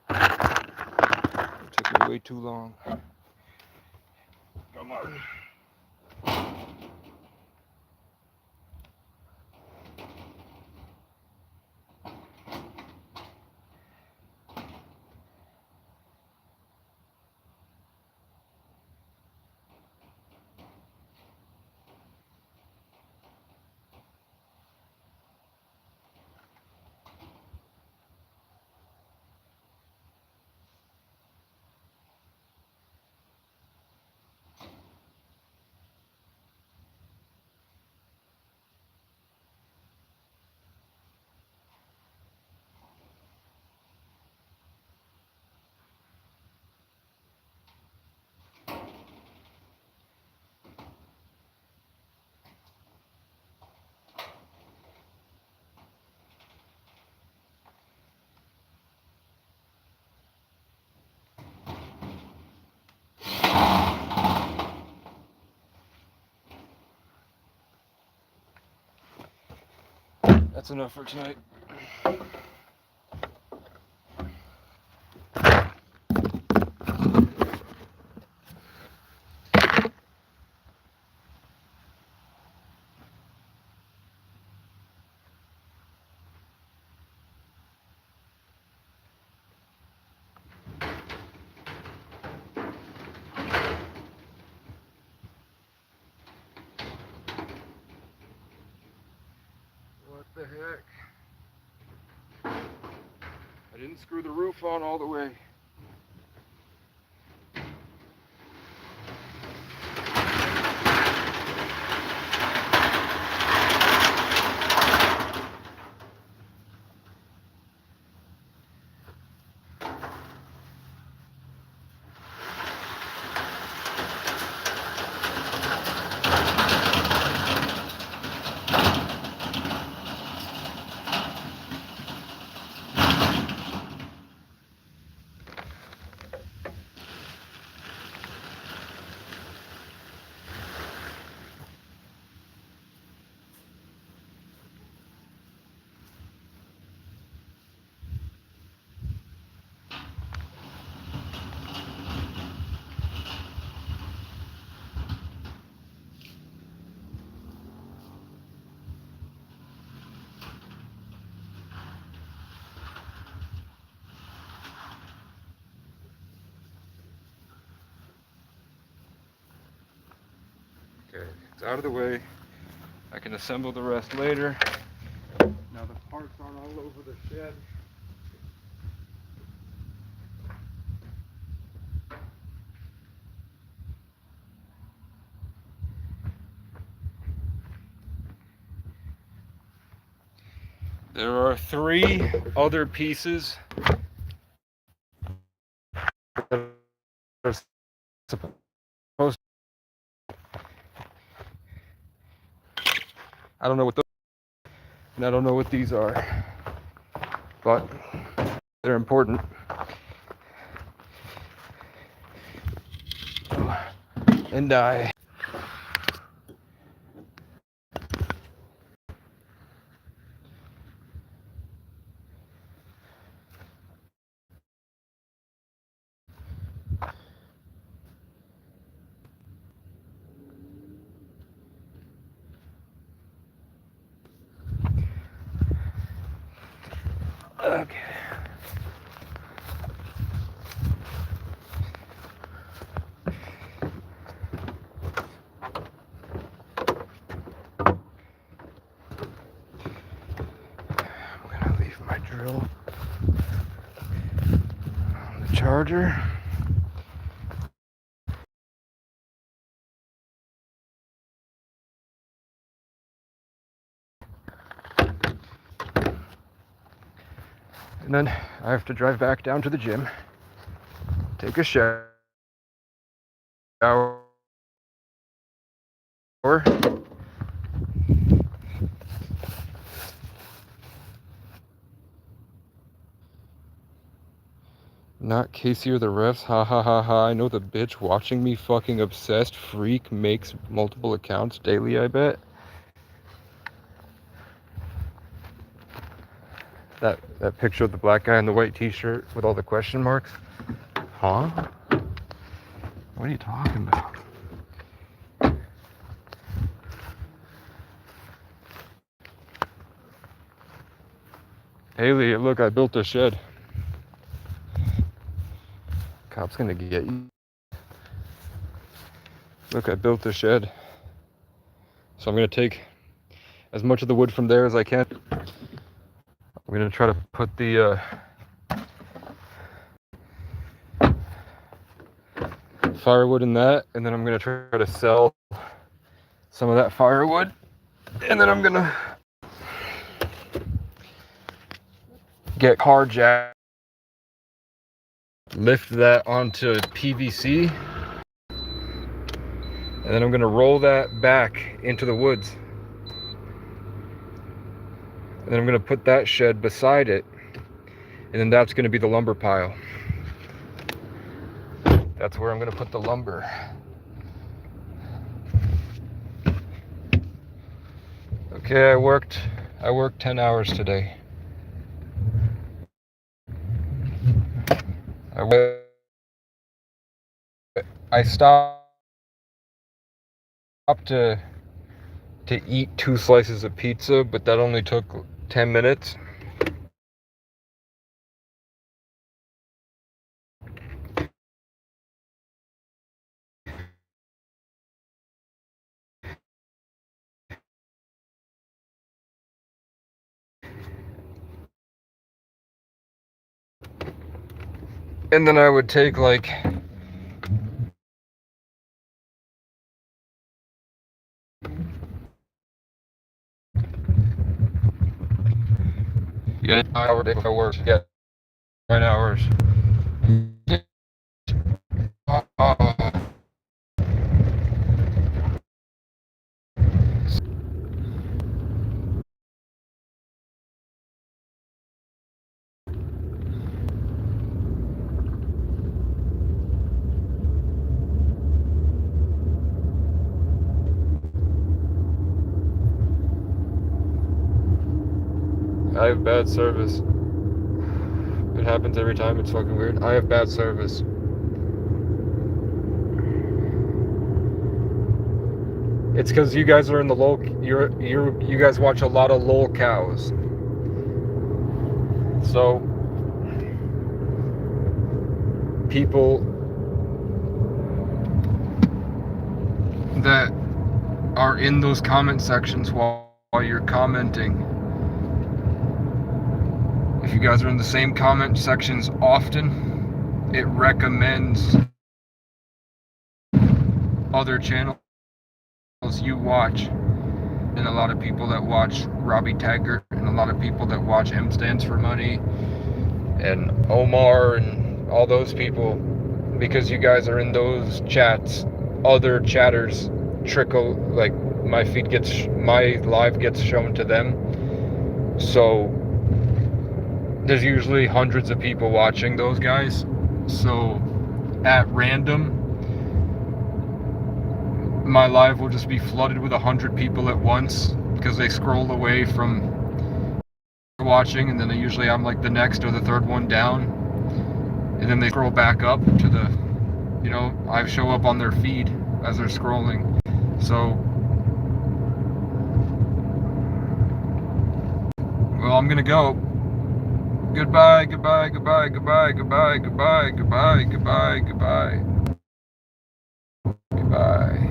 It took me way too long. Come on. That's enough for tonight. What the heck? I didn't screw the roof on all the way. Okay, it's out of the way. I can assemble the rest later. Now the parts aren't all over the shed. There are 3 other pieces that are supposed. I don't know what those, and I don't know what these are, but they're important. And I okay. I'm gonna leave my drill on the charger. And then I have to drive back down to the gym, take a shower, not Casey or the refs, ha ha ha ha. I know the bitch watching me fucking obsessed freak makes multiple accounts daily, I bet. That picture of the black guy in the white t-shirt with all the question marks. Huh? What are you talking about? Haley, look, I built a shed. Cop's gonna get you. Look, I built a shed. So I'm gonna take as much of the wood from there as I can. I'm gonna try to put the firewood in that, and then I'm gonna try to sell some of that firewood, and then I'm gonna get car jack, lift that onto PVC, and then I'm gonna roll that back into the woods. And then I'm gonna put that shed beside it, and then that's gonna be the lumber pile. That's where I'm gonna put the lumber. Okay, I worked I worked 10 hours today. I stopped to eat 2 slices of pizza, but that only took 10 minutes. And then I would take like an hour if I work. Yeah, 9 hours. I have bad service. It happens every time. It's fucking weird. I have bad service. It's because you guys are in the lol. You guys watch a lot of lol cows. So people that are in those comment sections while you're commenting, if you guys are in the same comment sections often, it recommends other channels you watch, and a lot of people that watch Robbie Taggart, and a lot of people that watch M Stands for Money, and Omar, and all those people, because you guys are in those chats, other chatters trickle, like my live gets shown to them. So there's usually hundreds of people watching those guys. So at random, my live will just be flooded with 100 people at once because they scroll away from watching, and then usually I'm like the next or the third one down, and then they scroll back up to the, I show up on their feed as they're scrolling. So, well, I'm gonna go. Goodbye, goodbye, goodbye, goodbye, goodbye, goodbye, goodbye, goodbye, goodbye, goodbye.